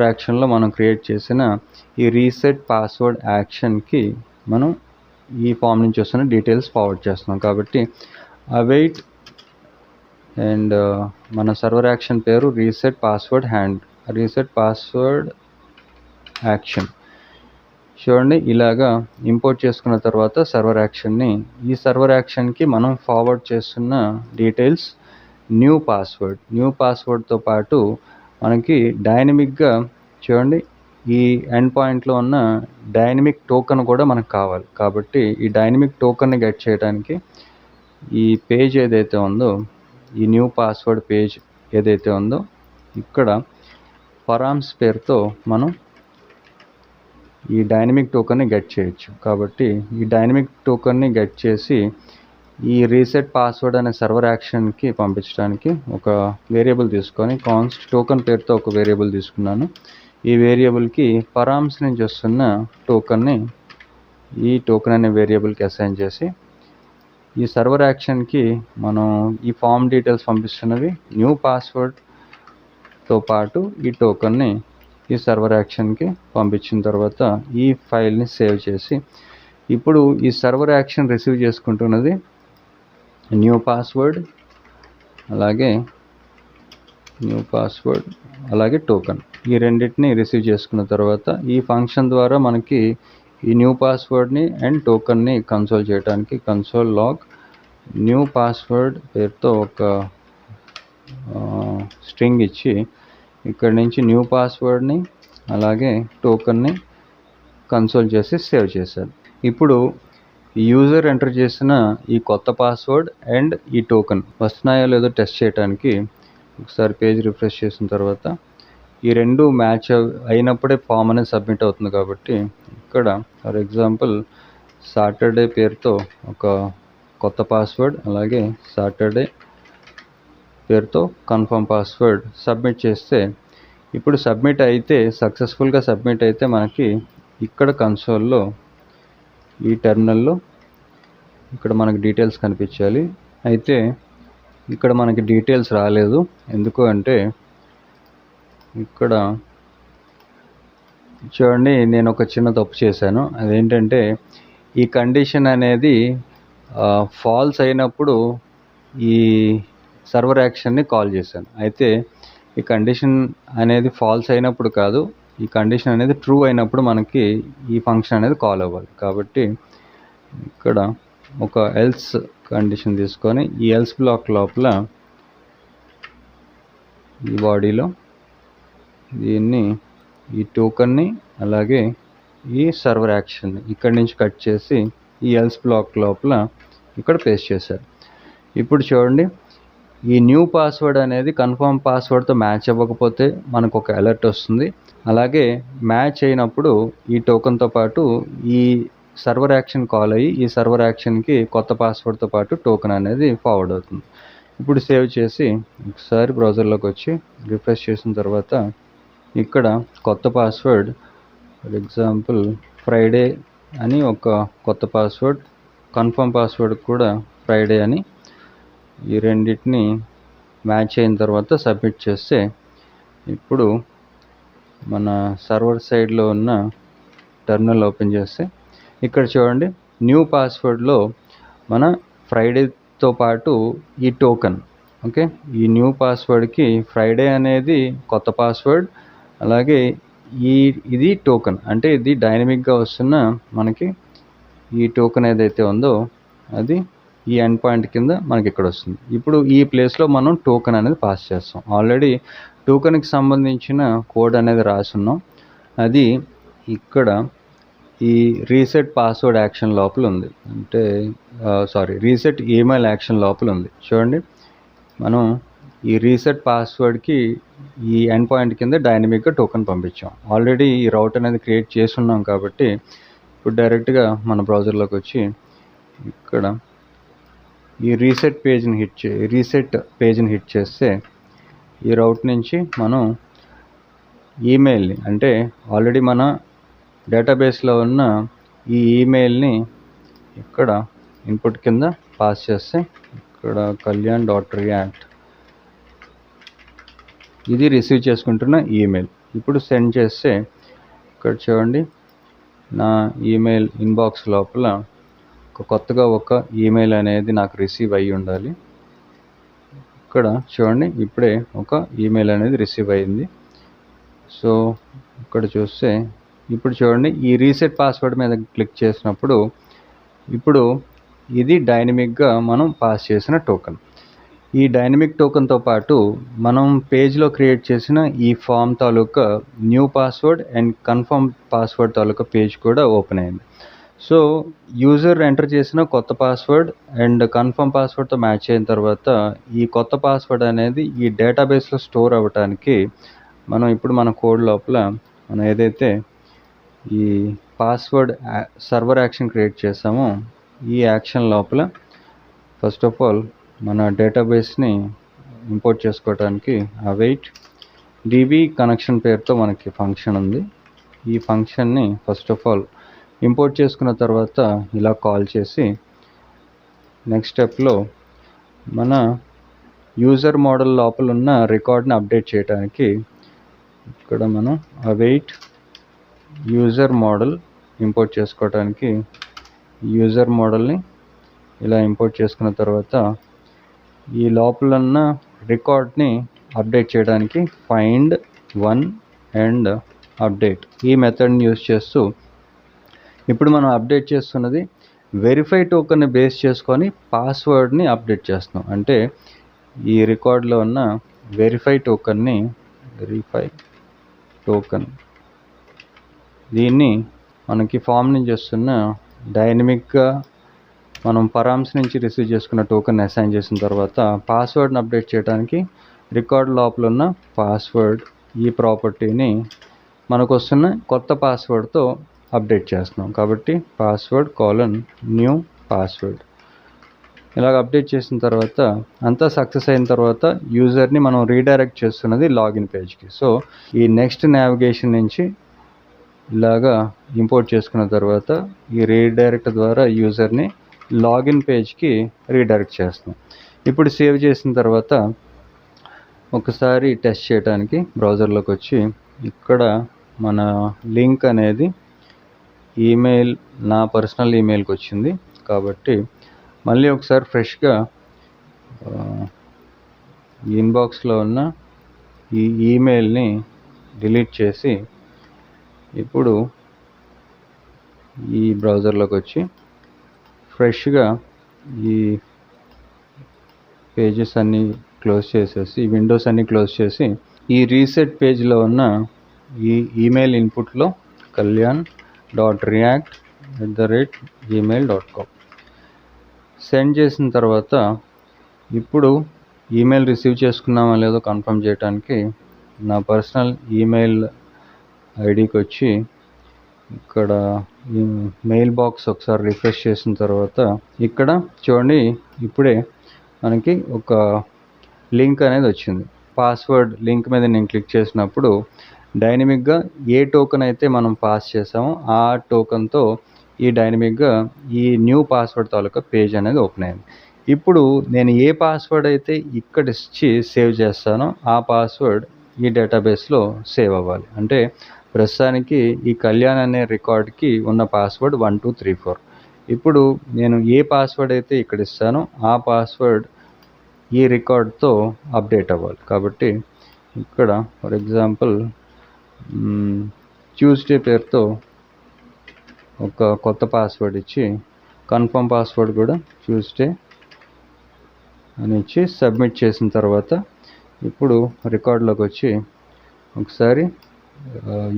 Speaker 1: యాక్షన్లో మనం క్రియేట్ చేసిన ఈ రీసెట్ పాస్వర్డ్ యాక్షన్కి మనం ఈ ఫామ్ నుంచి వస్తున్న డీటెయిల్స్ ఫార్వర్డ్ చేస్తున్నాం. కాబట్టి అవైట్ అండ్ మన సర్వర్ యాక్షన్ పేరు రీసెట్ పాస్వర్డ్ యాక్షన్. చూడండి, ఇలాగా ఇంపోర్ట్ చేసుకున్న తర్వాత ఈ సర్వర్ యాక్షన్కి మనం ఫార్వర్డ్ చేస్తున్న డీటెయిల్స్ న్యూ పాస్వర్డ్తో పాటు మనకి డైనమిక్గా చూడండి ఈ ఎండ్ పాయింట్లో ఉన్న డైనమిక్ టోకెన్ కూడా మనకు కావాలి. కాబట్టి ఈ డైనమిక్ టోకెన్ని గెట్ చేయడానికి ఈ పేజ్ ఏదైతే ఉందో, ఈ న్యూ పాస్వర్డ్ పేజ్ ఏదైతే ఉందో, ఇక్కడ పరామ్స్ పేరుతో మనం ఈ డైనమిక్ టోకెన్ని గెట్ చేయొచ్చు. కాబట్టి ఈ డైనమిక్ టోకెన్ని గెట్ చేసి ఈ రీసెట్ పాస్వర్డ్ అనే సర్వర్ యాక్షన్కి పంపించడానికి ఒక వేరియబుల్ తీసుకొని కాన్స్ట్ టోకెన్ పేరుతో ఒక వేరియబుల్ తీసుకున్నాను. ఈ వేరియబుల్కి పరామ్స్ నుంచి వస్తున్న టోకెన్ని ఈ టోకెన్ అనే వేరియబుల్కి అసైన్ చేసి ఈ సర్వర్ యాక్షన్కి మనం ఈ ఫామ్ డీటెయిల్స్ పంపిస్తున్నవి న్యూ పాస్వర్డ్తో పాటు ఈ టోకెన్ని ఈ సర్వర్ యాక్షన్కి పంపించిన తర్వాత ఈ ఫైల్ని సేవ్ చేసి ఇప్పుడు ఈ సర్వర్ యాక్షన్ రిసీవ్ చేసుకుంటున్నది న్యూ పాస్వర్డ్ అలాగే టోకెన్. ఈ రెండింటిని రిసీవ్ చేసుకున్న తర్వాత ఈ ఫంక్షన్ ద్వారా మనకి ఈ న్యూ పాస్వర్డ్ని అండ్ టోకెన్ని కన్సోల్ చేయడానికి కన్సోల్ లాగ్ న్యూ పాస్వర్డ్ పేరుతో ఒక స్ట్రింగ్ ఇచ్చి ఇక్కడ నుంచి న్యూ పాస్వర్డ్ని అలాగే టోకెన్ని కన్సోల్ చేసి సేవ్ చేశారు. ఇప్పుడు యూజర్ ఎంటర్ చేసిన ఈ కొత్త పాస్వర్డ్ అండ్ ఈ టోకెన్ వస్తున్నాయో లేదో టెస్ట్ చేయడానికి ఒకసారి పేజ్ రిఫ్రెష్ చేసిన తర్వాత ఈ రెండు మ్యాచ్ అయినప్పుడే ఫామ్ అనేది సబ్మిట్ అవుతుంది. కాబట్టి ఇక్కడ ఫర్ ఎగ్జాంపుల్ సాటర్డే పేరుతో ఒక కొత్త పాస్వర్డ్ అలాగే సాటర్డే పేరుతో కన్ఫర్మ్ పాస్వర్డ్ సబ్మిట్ చేస్తే ఇప్పుడు సక్సెస్ఫుల్గా సబ్మిట్ అయితే మనకి ఇక్కడ కన్సోల్లో ఈ టెర్మినల్లో ఇక్కడ మనకి డీటెయిల్స్ కనిపించాలి. అయితే ఇక్కడ మనకి డీటెయిల్స్ రాలేదు. ఎందుకు అంటే ఇక్కడ చూడండి, నేను ఒక చిన్న తప్పు చేశాను. అదేంటంటే ఈ కండిషన్ అనేది ఫాల్స్ అయినప్పుడు ఈ సర్వర్ యాక్షన్ని కాల్ చేశాను. అయితే ఈ కండిషన్ అనేది ఫాల్స్ అయినప్పుడు కాదు, ఈ కండిషన్ అనేది ట్రూ అయినప్పుడు మనకి ఈ ఫంక్షన్ అనేది కాల్ అవ్వాలి. కాబట్టి ఇక్కడ ఒక ఎల్స్ కండిషన్ తీసుకొని ఈ ఎల్స్ బ్లాక్ లోపల ఈ బాడీలో దీన్ని ఈ టోకెన్ని అలాగే ఈ సర్వర్ యాక్షన్ని ఇక్కడి నుంచి కట్ చేసి ఈ ఎల్స్ బ్లాక్ లోపల ఇక్కడ పేస్ట్ చేశారు. ఇప్పుడు చూడండి, ఈ న్యూ పాస్వర్డ్ అనేది కన్ఫర్మ్ పాస్వర్డ్తో మ్యాచ్ అవ్వకపోతే మనకు ఒక అలర్ట్ వస్తుంది. అలాగే మ్యాచ్ అయినప్పుడు ఈ టోకెన్తో పాటు ఈ సర్వర్ యాక్షన్ కాల్ అయ్యి ఈ సర్వర్ యాక్షన్కి కొత్త పాస్వర్డ్తో పాటు టోకెన్ అనేది ఫార్వర్డ్ అవుతుంది. ఇప్పుడు సేవ్ చేసి ఒకసారి బ్రౌజర్లోకి వచ్చి రిఫ్రెష్ చేసిన తర్వాత ఇక్కడ కొత్త పాస్వర్డ్ ఫర్ ఎగ్జాంపుల్ ఫ్రైడే అని ఒక కొత్త పాస్వర్డ్, కన్ఫర్మ్ పాస్వర్డ్ కూడా ఫ్రైడే అని ఈ రెండింటిని మ్యాచ్ అయిన తర్వాత సబ్మిట్ చేస్తే ఇప్పుడు మన సర్వర్ సైడ్లో ఉన్న టెర్మినల్ ఓపెన్ చేస్తే ఇక్కడ చూడండి, న్యూ పాస్వర్డ్లో మన ఫ్రైడేతో పాటు ఈ టోకెన్, ఓకే, ఈ న్యూ పాస్వర్డ్కి ఫ్రైడే అనేది కొత్త పాస్వర్డ్, అలాగే ఇది టోకెన్, అంటే ఇది డైనమిక్గా వస్తున్న మనకి ఈ టోకెన్ ఏదైతే ఉందో అది ఈ ఎండ్ పాయింట్ కింద మనకి ఇక్కడ వస్తుంది. ఇప్పుడు ఈ ప్లేస్లో మనం టోకెన్ అనేది పాస్ చేస్తాం. ఆల్రెడీ టోకెన్కి సంబంధించిన కోడ్ అనేది రాసున్నాం. అది ఇక్కడ ఈ రీసెట్ పాస్వర్డ్ యాక్షన్ లోపల ఉంది, అంటే రీసెట్ ఈమెయిల్ యాక్షన్ లోపల ఉంది. చూడండి, మనం ఈ రీసెట్ పాస్వర్డ్కి ఈ ఎండ్ పాయింట్ కింద డైనమిక్గా టోకెన్ పంపించాం. ఆల్రెడీ ఈ రౌట్ అనేది క్రియేట్ చేస్తున్నాం కాబట్టి ఇప్పుడు డైరెక్ట్గా మన బ్రౌజర్లోకి వచ్చి ఇక్కడ ఈ రీసెట్ పేజ్ని హిట్ చేస్తే ఈ రౌట్ నుంచి మనం ఈమెయిల్ని, అంటే ఆల్రెడీ మన డేటాబేస్లో ఉన్న ఈ ఈమెయిల్ని ఇక్కడ ఇన్పుట్ కింద పాస్ చేస్తే ఇక్కడ kalyan.react ఇది రిసీవ్ చేసుకుంటున్న ఈమెయిల్. ఇప్పుడు సెండ్ చేస్తే ఇక్కడ చూడండి నా ఈమెయిల్ ఇన్బాక్స్ లోపల కొత్తగా ఒక ఈమెయిల్ అనేది నాకు రిసీవ్ అయ్యి ఉండాలి. ఇక్కడ చూడండి ఇప్పుడే ఒక ఈమెయిల్ అనేది రిసీవ్ అయ్యింది. సో ఇక్కడ చూస్తే ఇప్పుడు చూడండి ఈ రీసెట్ పాస్వర్డ్ మీద క్లిక్ చేసినప్పుడు ఇప్పుడు ఇది డైనమిక్గా మనం పాస్ చేసిన టోకెన్. ఈ డైనమిక్ టోకెన్తో పాటు మనం పేజ్లో క్రియేట్ చేసిన ఈ ఫామ్ తాలూకా new password and confirm password తాలూకా పేజ్ కూడా ఓపెన్ అయింది. సో యూజర్ ఎంటర్ చేసిన కొత్త పాస్వర్డ్ అండ్ కన్ఫర్మ్ పాస్వర్డ్తో మ్యాచ్ అయిన తర్వాత ఈ కొత్త పాస్వర్డ్ అనేది ఈ డేటాబేస్లో స్టోర్ అవ్వడానికి మనం ఇప్పుడు మన కోడ్ లోపల మనం ఏదైతే ఈ పాస్వర్డ్ సర్వర్ యాక్షన్ క్రియేట్ చేసామో ఈ యాక్షన్ లోపల ఫస్ట్ ఆఫ్ ఆల్ మన డేటాబేస్ని ఇంపోర్ట్ చేసుకోవడానికి await db కనెక్షన్ పేరుతో మనకి ఫంక్షన్ ఉంది. ఈ ఫంక్షన్ని ఫస్ట్ ఆఫ్ ఆల్ ఇంపోర్ట్ చేసుకున్న తర్వాత ఇలా కాల్ చేసి నెక్స్ట్ స్టెప్లో మన యూజర్ మోడల్ లోపల ఉన్న రికార్డ్ని అప్డేట్ చేయడానికి ఇక్కడ మనం await యూజర్ మోడల్ ఇంపోర్ట్ చేసుకోవడానికి యూజర్ మోడల్ని ఇలా ఇంపోర్ట్ చేసుకున్న తర్వాత ఈ లోపల ఉన్న రికార్డ్ని అప్డేట్ చేయడానికి ఫైండ్ వన్ అండ్ అప్డేట్ ఈ మెథడ్ని యూజ్ చేస్తూ ఇప్పుడు మనం అప్డేట్ చేస్తున్నది వెరిఫై టోకెన్ని బేస్ చేసుకొని పాస్వర్డ్ని అప్డేట్ చేస్తున్నాం. అంటే ఈ రికార్డ్లో ఉన్న వెరిఫై టోకెన్ దీన్ని మనకి ఫామ్ నుంచి వస్తున్న డైనమిక్గా మనం పరామ్స్ నుంచి రిసీవ్ చేసుకున్న టోకెన్ అసైన్ చేసిన తర్వాత పాస్వర్డ్ని అప్డేట్ చేయడానికి రికార్డ్ లోపల ఉన్న పాస్వర్డ్ ఈ ప్రాపర్టీని మనకు వస్తున్న కొత్త పాస్వర్డ్తో అప్డేట్ చేస్తున్నాం. కాబట్టి పాస్వర్డ్ న్యూ పాస్వర్డ్ ఇలాగ అప్డేట్ చేసిన తర్వాత అంతా సక్సెస్ అయిన తర్వాత యూజర్ని మనం రీడైరెక్ట్ చేస్తున్నది లాగిన్ పేజ్కి. సో ఈ నెక్స్ట్ నావిగేషన్ నుంచి ఇలాగా ఇంపోర్ట్ చేసుకున్న తర్వాత ఈ రీడైరెక్ట్ ద్వారా యూజర్ని లాగిన్ పేజ్కి రీడైరెక్ట్ చేస్తాం. ఇప్పుడు సేవ్ చేసిన తర్వాత ఒకసారి టెస్ట్ చేయడానికి బ్రౌజర్లోకి వచ్చి ఇక్కడ మన లింక్ అనేది ఈమెయిల్ నా పర్సనల్ ఈమెయిల్కి వచ్చింది. కాబట్టి మళ్ళీ ఒకసారి ఫ్రెష్గా ఇన్బాక్స్లో ఉన్న ఈ ఈమెయిల్ని డిలీట్ చేసి ఇప్పుడు ఈ బ్రౌజర్లోకి వచ్చి ఫ్రెష్గా ఈ పేజెస్ అన్నీ క్లోజ్ చేసేసి విండోస్ అన్నీ క్లోజ్ చేసి ఈ రీసెట్ పేజ్లో ఉన్న ఈ ఈమెయిల్ ఇన్పుట్లో kalyan.react@gmail.com సెండ్ చేసిన తర్వాత ఇప్పుడు ఈమెయిల్ రిసీవ్ చేసుకున్నామా లేదో కన్ఫర్మ్ చేయడానికి నా పర్సనల్ ఈమెయిల్ ఐడికి వచ్చి ఇక్కడ ఈ మెయిల్ బాక్స్ ఒకసారి రిఫ్రెష్ చేసిన తర్వాత ఇక్కడ చూడండి ఇప్పుడే మనకి ఒక లింక్ అనేది వచ్చింది. పాస్వర్డ్ లింక్ మీద నేను క్లిక్ చేసినప్పుడు డైనమిక్గా ఏ టోకెన్ అయితే మనం పాస్ చేసామో ఆ టోకెన్తో ఈ డైనమిక్గా ఈ న్యూ పాస్వర్డ్ తాలూకా పేజ్ అనేది ఓపెన్ అయింది. ఇప్పుడు నేను ఏ పాస్వర్డ్ అయితే ఇక్కడ ఇచ్చి సేవ్ చేస్తానో ఆ పాస్వర్డ్ ఈ డేటాబేస్లో సేవ్ అవ్వాలి. అంటే ప్రస్తుతానికి ఈ కళ్యాణ్ అనే రికార్డ్కి ఉన్న పాస్వర్డ్ 1234. ఇప్పుడు నేను ఏ పాస్వర్డ్ అయితే ఇక్కడ ఇస్తానో ఆ పాస్వర్డ్ ఈ రికార్డ్తో అప్డేట్ అవ్వాలి. కాబట్టి ఇక్కడ ఫర్ ఎగ్జాంపుల్ ట్యూస్డే పేరుతో ఒక కొత్త పాస్వర్డ్ ఇచ్చి కన్ఫర్మ్ పాస్వర్డ్ కూడా ట్యూస్డే అని ఇచ్చి సబ్మిట్ చేసిన తర్వాత ఇప్పుడు రికార్డులోకి వచ్చి ఒకసారి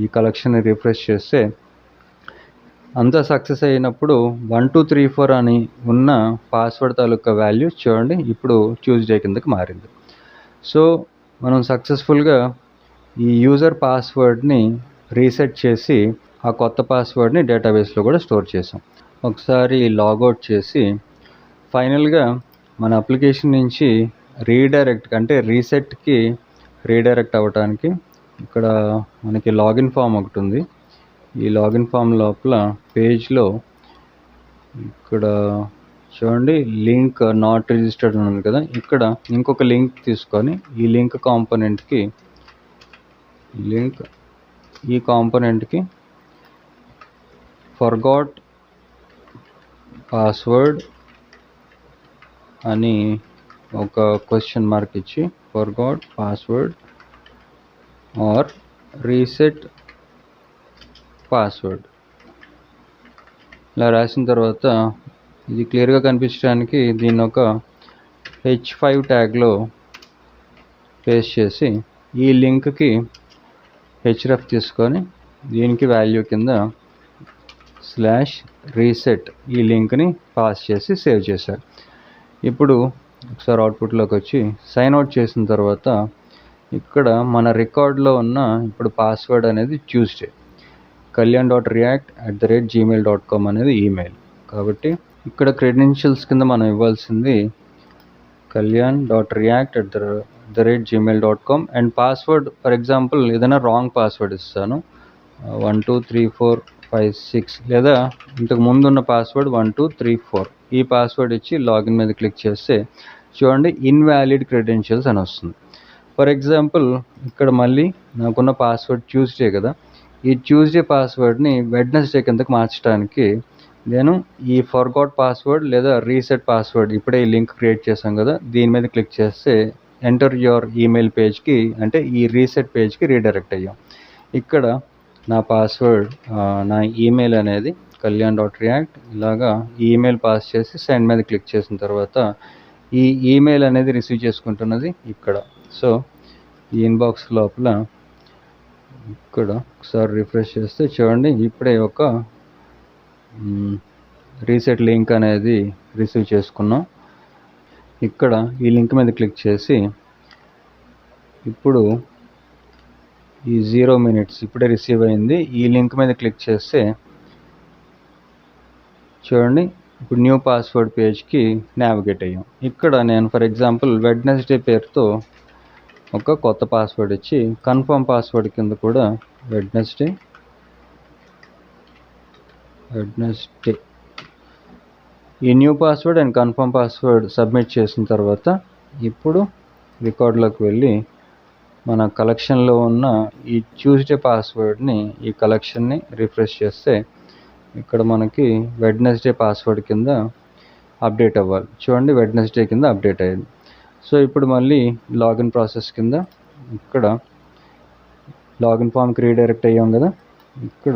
Speaker 1: ఈ కలెక్షన్ని రిఫ్రెష్ చేస్తే అంతా సక్సెస్ అయినప్పుడు 1234 అని ఉన్న పాస్వర్డ్ తాలూకా వాల్యూ చూడండి ఇప్పుడు ట్యూస్డే కిందకి మారింది. సో మనం సక్సెస్ఫుల్గా ఈ యూజర్ పాస్వర్డ్ని రీసెట్ చేసి ఆ కొత్త పాస్వర్డ్ని డేటాబేస్లో కూడా స్టోర్ చేసాం. ఒకసారి లాగౌట్ చేసి ఫైనల్గా మన అప్లికేషన్ నుంచి రీడైరెక్ట్ అంటే రీసెట్కి రీడైరెక్ట్ అవ్వడానికి ఇక్కడ మనకి లాగిన్ ఫామ్ ఒకటి ఉంది. ఈ లాగిన్ ఫామ్ లోపల పేజ్లో ఇక్కడ చూడండి లింక్ నాట్ రిజిస్టర్డ్ ఉంది కదా, ఇక్కడ ఇంకొక లింక్ తీసుకొని ఈ లింక్ కాంపోనెంట్కి ఈ కాంపోనెంట్కి ఫర్గాట్ పాస్వర్డ్ అని ఒక క్వశ్చన్ మార్క్ ఇచ్చి forgot password or reset password ఇలా రాసిన తర్వాత ఇది క్లియర్గా కనిపించడానికి దీన్ని ఒక H5 ట్యాగ్లో పేస్ట్ చేసి ఈ లింక్కి href తీసుకొని దీనికి వాల్యూ కింద /reset ఈ లింక్ని పాస్ చేసి సేవ్ చేశారు. ఇప్పుడు ఒకసారి అవుట్పుట్లోకి వచ్చి సైన్ అవుట్ చేసిన తర్వాత ఇక్కడ మన రికార్డ్లో ఉన్న ఇప్పుడు పాస్వర్డ్ అనేది ట్యూస్డే, kalyan.react@gmail.com అనేది ఈమెయిల్. కాబట్టి ఇక్కడ క్రెడెన్షియల్స్ కింద మనం ఇవ్వాల్సింది kalyan.react@gmail.com and password for example ఏదైనా రాంగ్ పాస్వర్డ్ ఇస్తాను 123456 లేదా ఇంతకు ముందు ఉన్న పాస్వర్డ్ 1234 ఈ పాస్వర్డ్ ఇచ్చి లాగిన్ మీద క్లిక్ చేస్తే చూడండి ఇన్వాలిడ్ క్రెడెన్షియల్స్ అని వస్తుంది. ఫర్ ఎగ్జాంపుల్ ఇక్కడ మళ్ళీ నాకున్న పాస్వర్డ్ ట్యూస్డే కదా, ఈ ట్యూస్డే పాస్వర్డ్ని వెడ్నెస్డే కిందకి మార్చడానికి నేను ఈ ఫర్గాట్ పాస్వర్డ్ లేదా రీసెట్ పాస్వర్డ్ ఇప్పుడే ఈ లింక్ క్రియేట్ చేశాం కదా, దీని మీద క్లిక్ చేస్తే ఎంటర్ యువర్ ఈమెయిల్ పేజ్కి అంటే ఈ రీసెట్ పేజ్కి రీడైరెక్ట్ అయ్యాం. ఇక్కడ నా పాస్వర్డ్ నా ఈమెయిల్ అనేది kalyan.react ఇలాగా ఈమెయిల్ పాస్ చేసి సెండ్ మీద క్లిక్ చేసిన తర్వాత ఈ ఈమెయిల్ అనేది రిసీవ్ చేసుకుంటున్నది ఇక్కడ. సో ఈ ఇన్బాక్స్ లోపల ఇక్కడ ఒకసారి రిఫ్రెష్ చేస్తే చూడండి ఇప్పుడే ఒక రీసెట్ లింక్ అనేది రిసీవ్ చేసుకున్నాం. ఇక్కడ ఈ లింక్ మీద క్లిక్ చేసి ఇప్పుడు ఈ 0 minutes ఇప్పుడే రిసీవ్ అయింది, ఈ లింక్ మీద క్లిక్ చేస్తే చూడండి ఇప్పుడు న్యూ పాస్వర్డ్ పేజ్కి నావిగేట్ అయ్యాం. ఇక్కడ నేను ఫర్ ఎగ్జాంపుల్ వెడ్నెస్డే పేరుతో ఒక కొత్త పాస్వర్డ్ ఇచ్చి కన్ఫర్మ్ పాస్వర్డ్ కింద కూడా వెడ్నెస్డే ఈ new password and confirm password submit చేసిన తర్వాత ఇప్పుడు రికార్డులోకి వెళ్ళి మన కలెక్షన్లో ఉన్న ఈ ట్యూస్డే పాస్వర్డ్ని ఈ కలెక్షన్ని రిఫ్రెష్ చేస్తే ఇక్కడ మనకి వెడ్నెస్డే పాస్వర్డ్ కింద అప్డేట్ అవ్వాలి. చూడండి వెడ్నెస్డే కింద అప్డేట్ అయ్యింది. సో ఇప్పుడు మళ్ళీ లాగిన్ ప్రాసెస్ కింద ఇక్కడ లాగిన్ ఫామ్కి రీడైరెక్ట్ అయ్యాం కదా, ఇక్కడ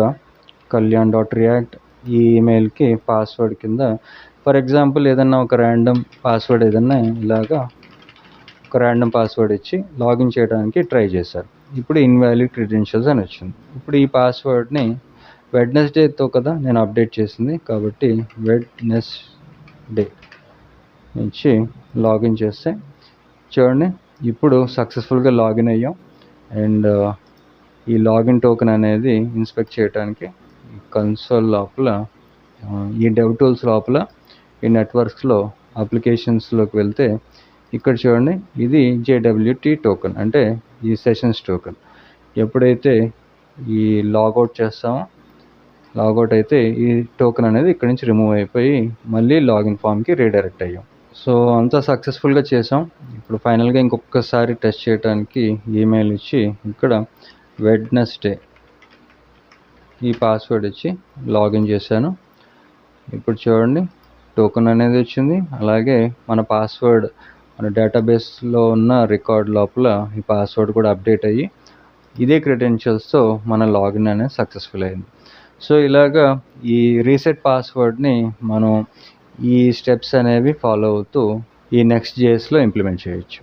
Speaker 1: kalyan.react ఈ ఈమెయిల్కి పాస్వర్డ్ కింద ఫర్ ఎగ్జాంపుల్ ఏదన్నా ఒక ర్యాండమ్ పాస్వర్డ్ ఏదన్నా ఇలాగా ఒక ర్యాండమ్ పాస్వర్డ్ ఇచ్చి లాగిన్ చేయడానికి ట్రై చేశారు. ఇప్పుడు ఇన్వాలిడ్ క్రెడెన్షియల్స్ అని వచ్చింది. ఇప్పుడు ఈ పాస్వర్డ్ని వెడ్నెస్డేతో కదా నేను అప్డేట్ చేసింది, కాబట్టి వెడ్నెస్డే నుంచి లాగిన్ చేస్తే చూడండి ఇప్పుడు సక్సెస్ఫుల్గా లాగిన్ అయ్యాం. అండ్ ఈ లాగిన్ టోకెన్ అనేది ఇన్స్పెక్ట్ చేయడానికి ఈ కన్సోల్ లోపల ఈ డెవ్ టూల్స్ లోపల ఈ నెట్వర్క్స్లో అప్లికేషన్స్లోకి వెళ్తే ఇక్కడ చూడండి ఇది JWT టోకెన్ అంటే ఈ సెషన్స్ టోకెన్. ఎప్పుడైతే ఈ లాగౌట్ చేస్తామో లాగౌట్ అయితే ఈ టోకెన్ అనేది ఇక్కడ నుంచి రిమూవ్ అయిపోయి మళ్ళీ లాగిన్ ఫామ్కి రీడైరెక్ట్ అయ్యాం. సో అంతా సక్సెస్ఫుల్గా చేసాం. ఇప్పుడు ఫైనల్గా ఇంకొకసారి టెస్ట్ చేయడానికి ఈమెయిల్ ఇచ్చి ఇక్కడ వెడ్నెస్డే ఈ పాస్వర్డ్ ఇచ్చి లాగిన్ చేశాను. ఇప్పుడు చూడండి టోకెన్ అనేది వచ్చింది, అలాగే మన పాస్వర్డ్ మన డేటాబేస్లో ఉన్న రికార్డ్ లోపల ఈ పాస్వర్డ్ కూడా అప్డేట్ అయ్యి ఇదే క్రెడెన్షియల్స్తో మన లాగిన్ అనేది సక్సెస్ఫుల్ అయింది. సో ఇలాగా ఈ రీసెట్ పాస్వర్డ్ని మనం ఈ స్టెప్స్ అనేవి ఫాలో అవుతూ ఈ Next.jsలో ఇంప్లిమెంట్ చేయొచ్చు.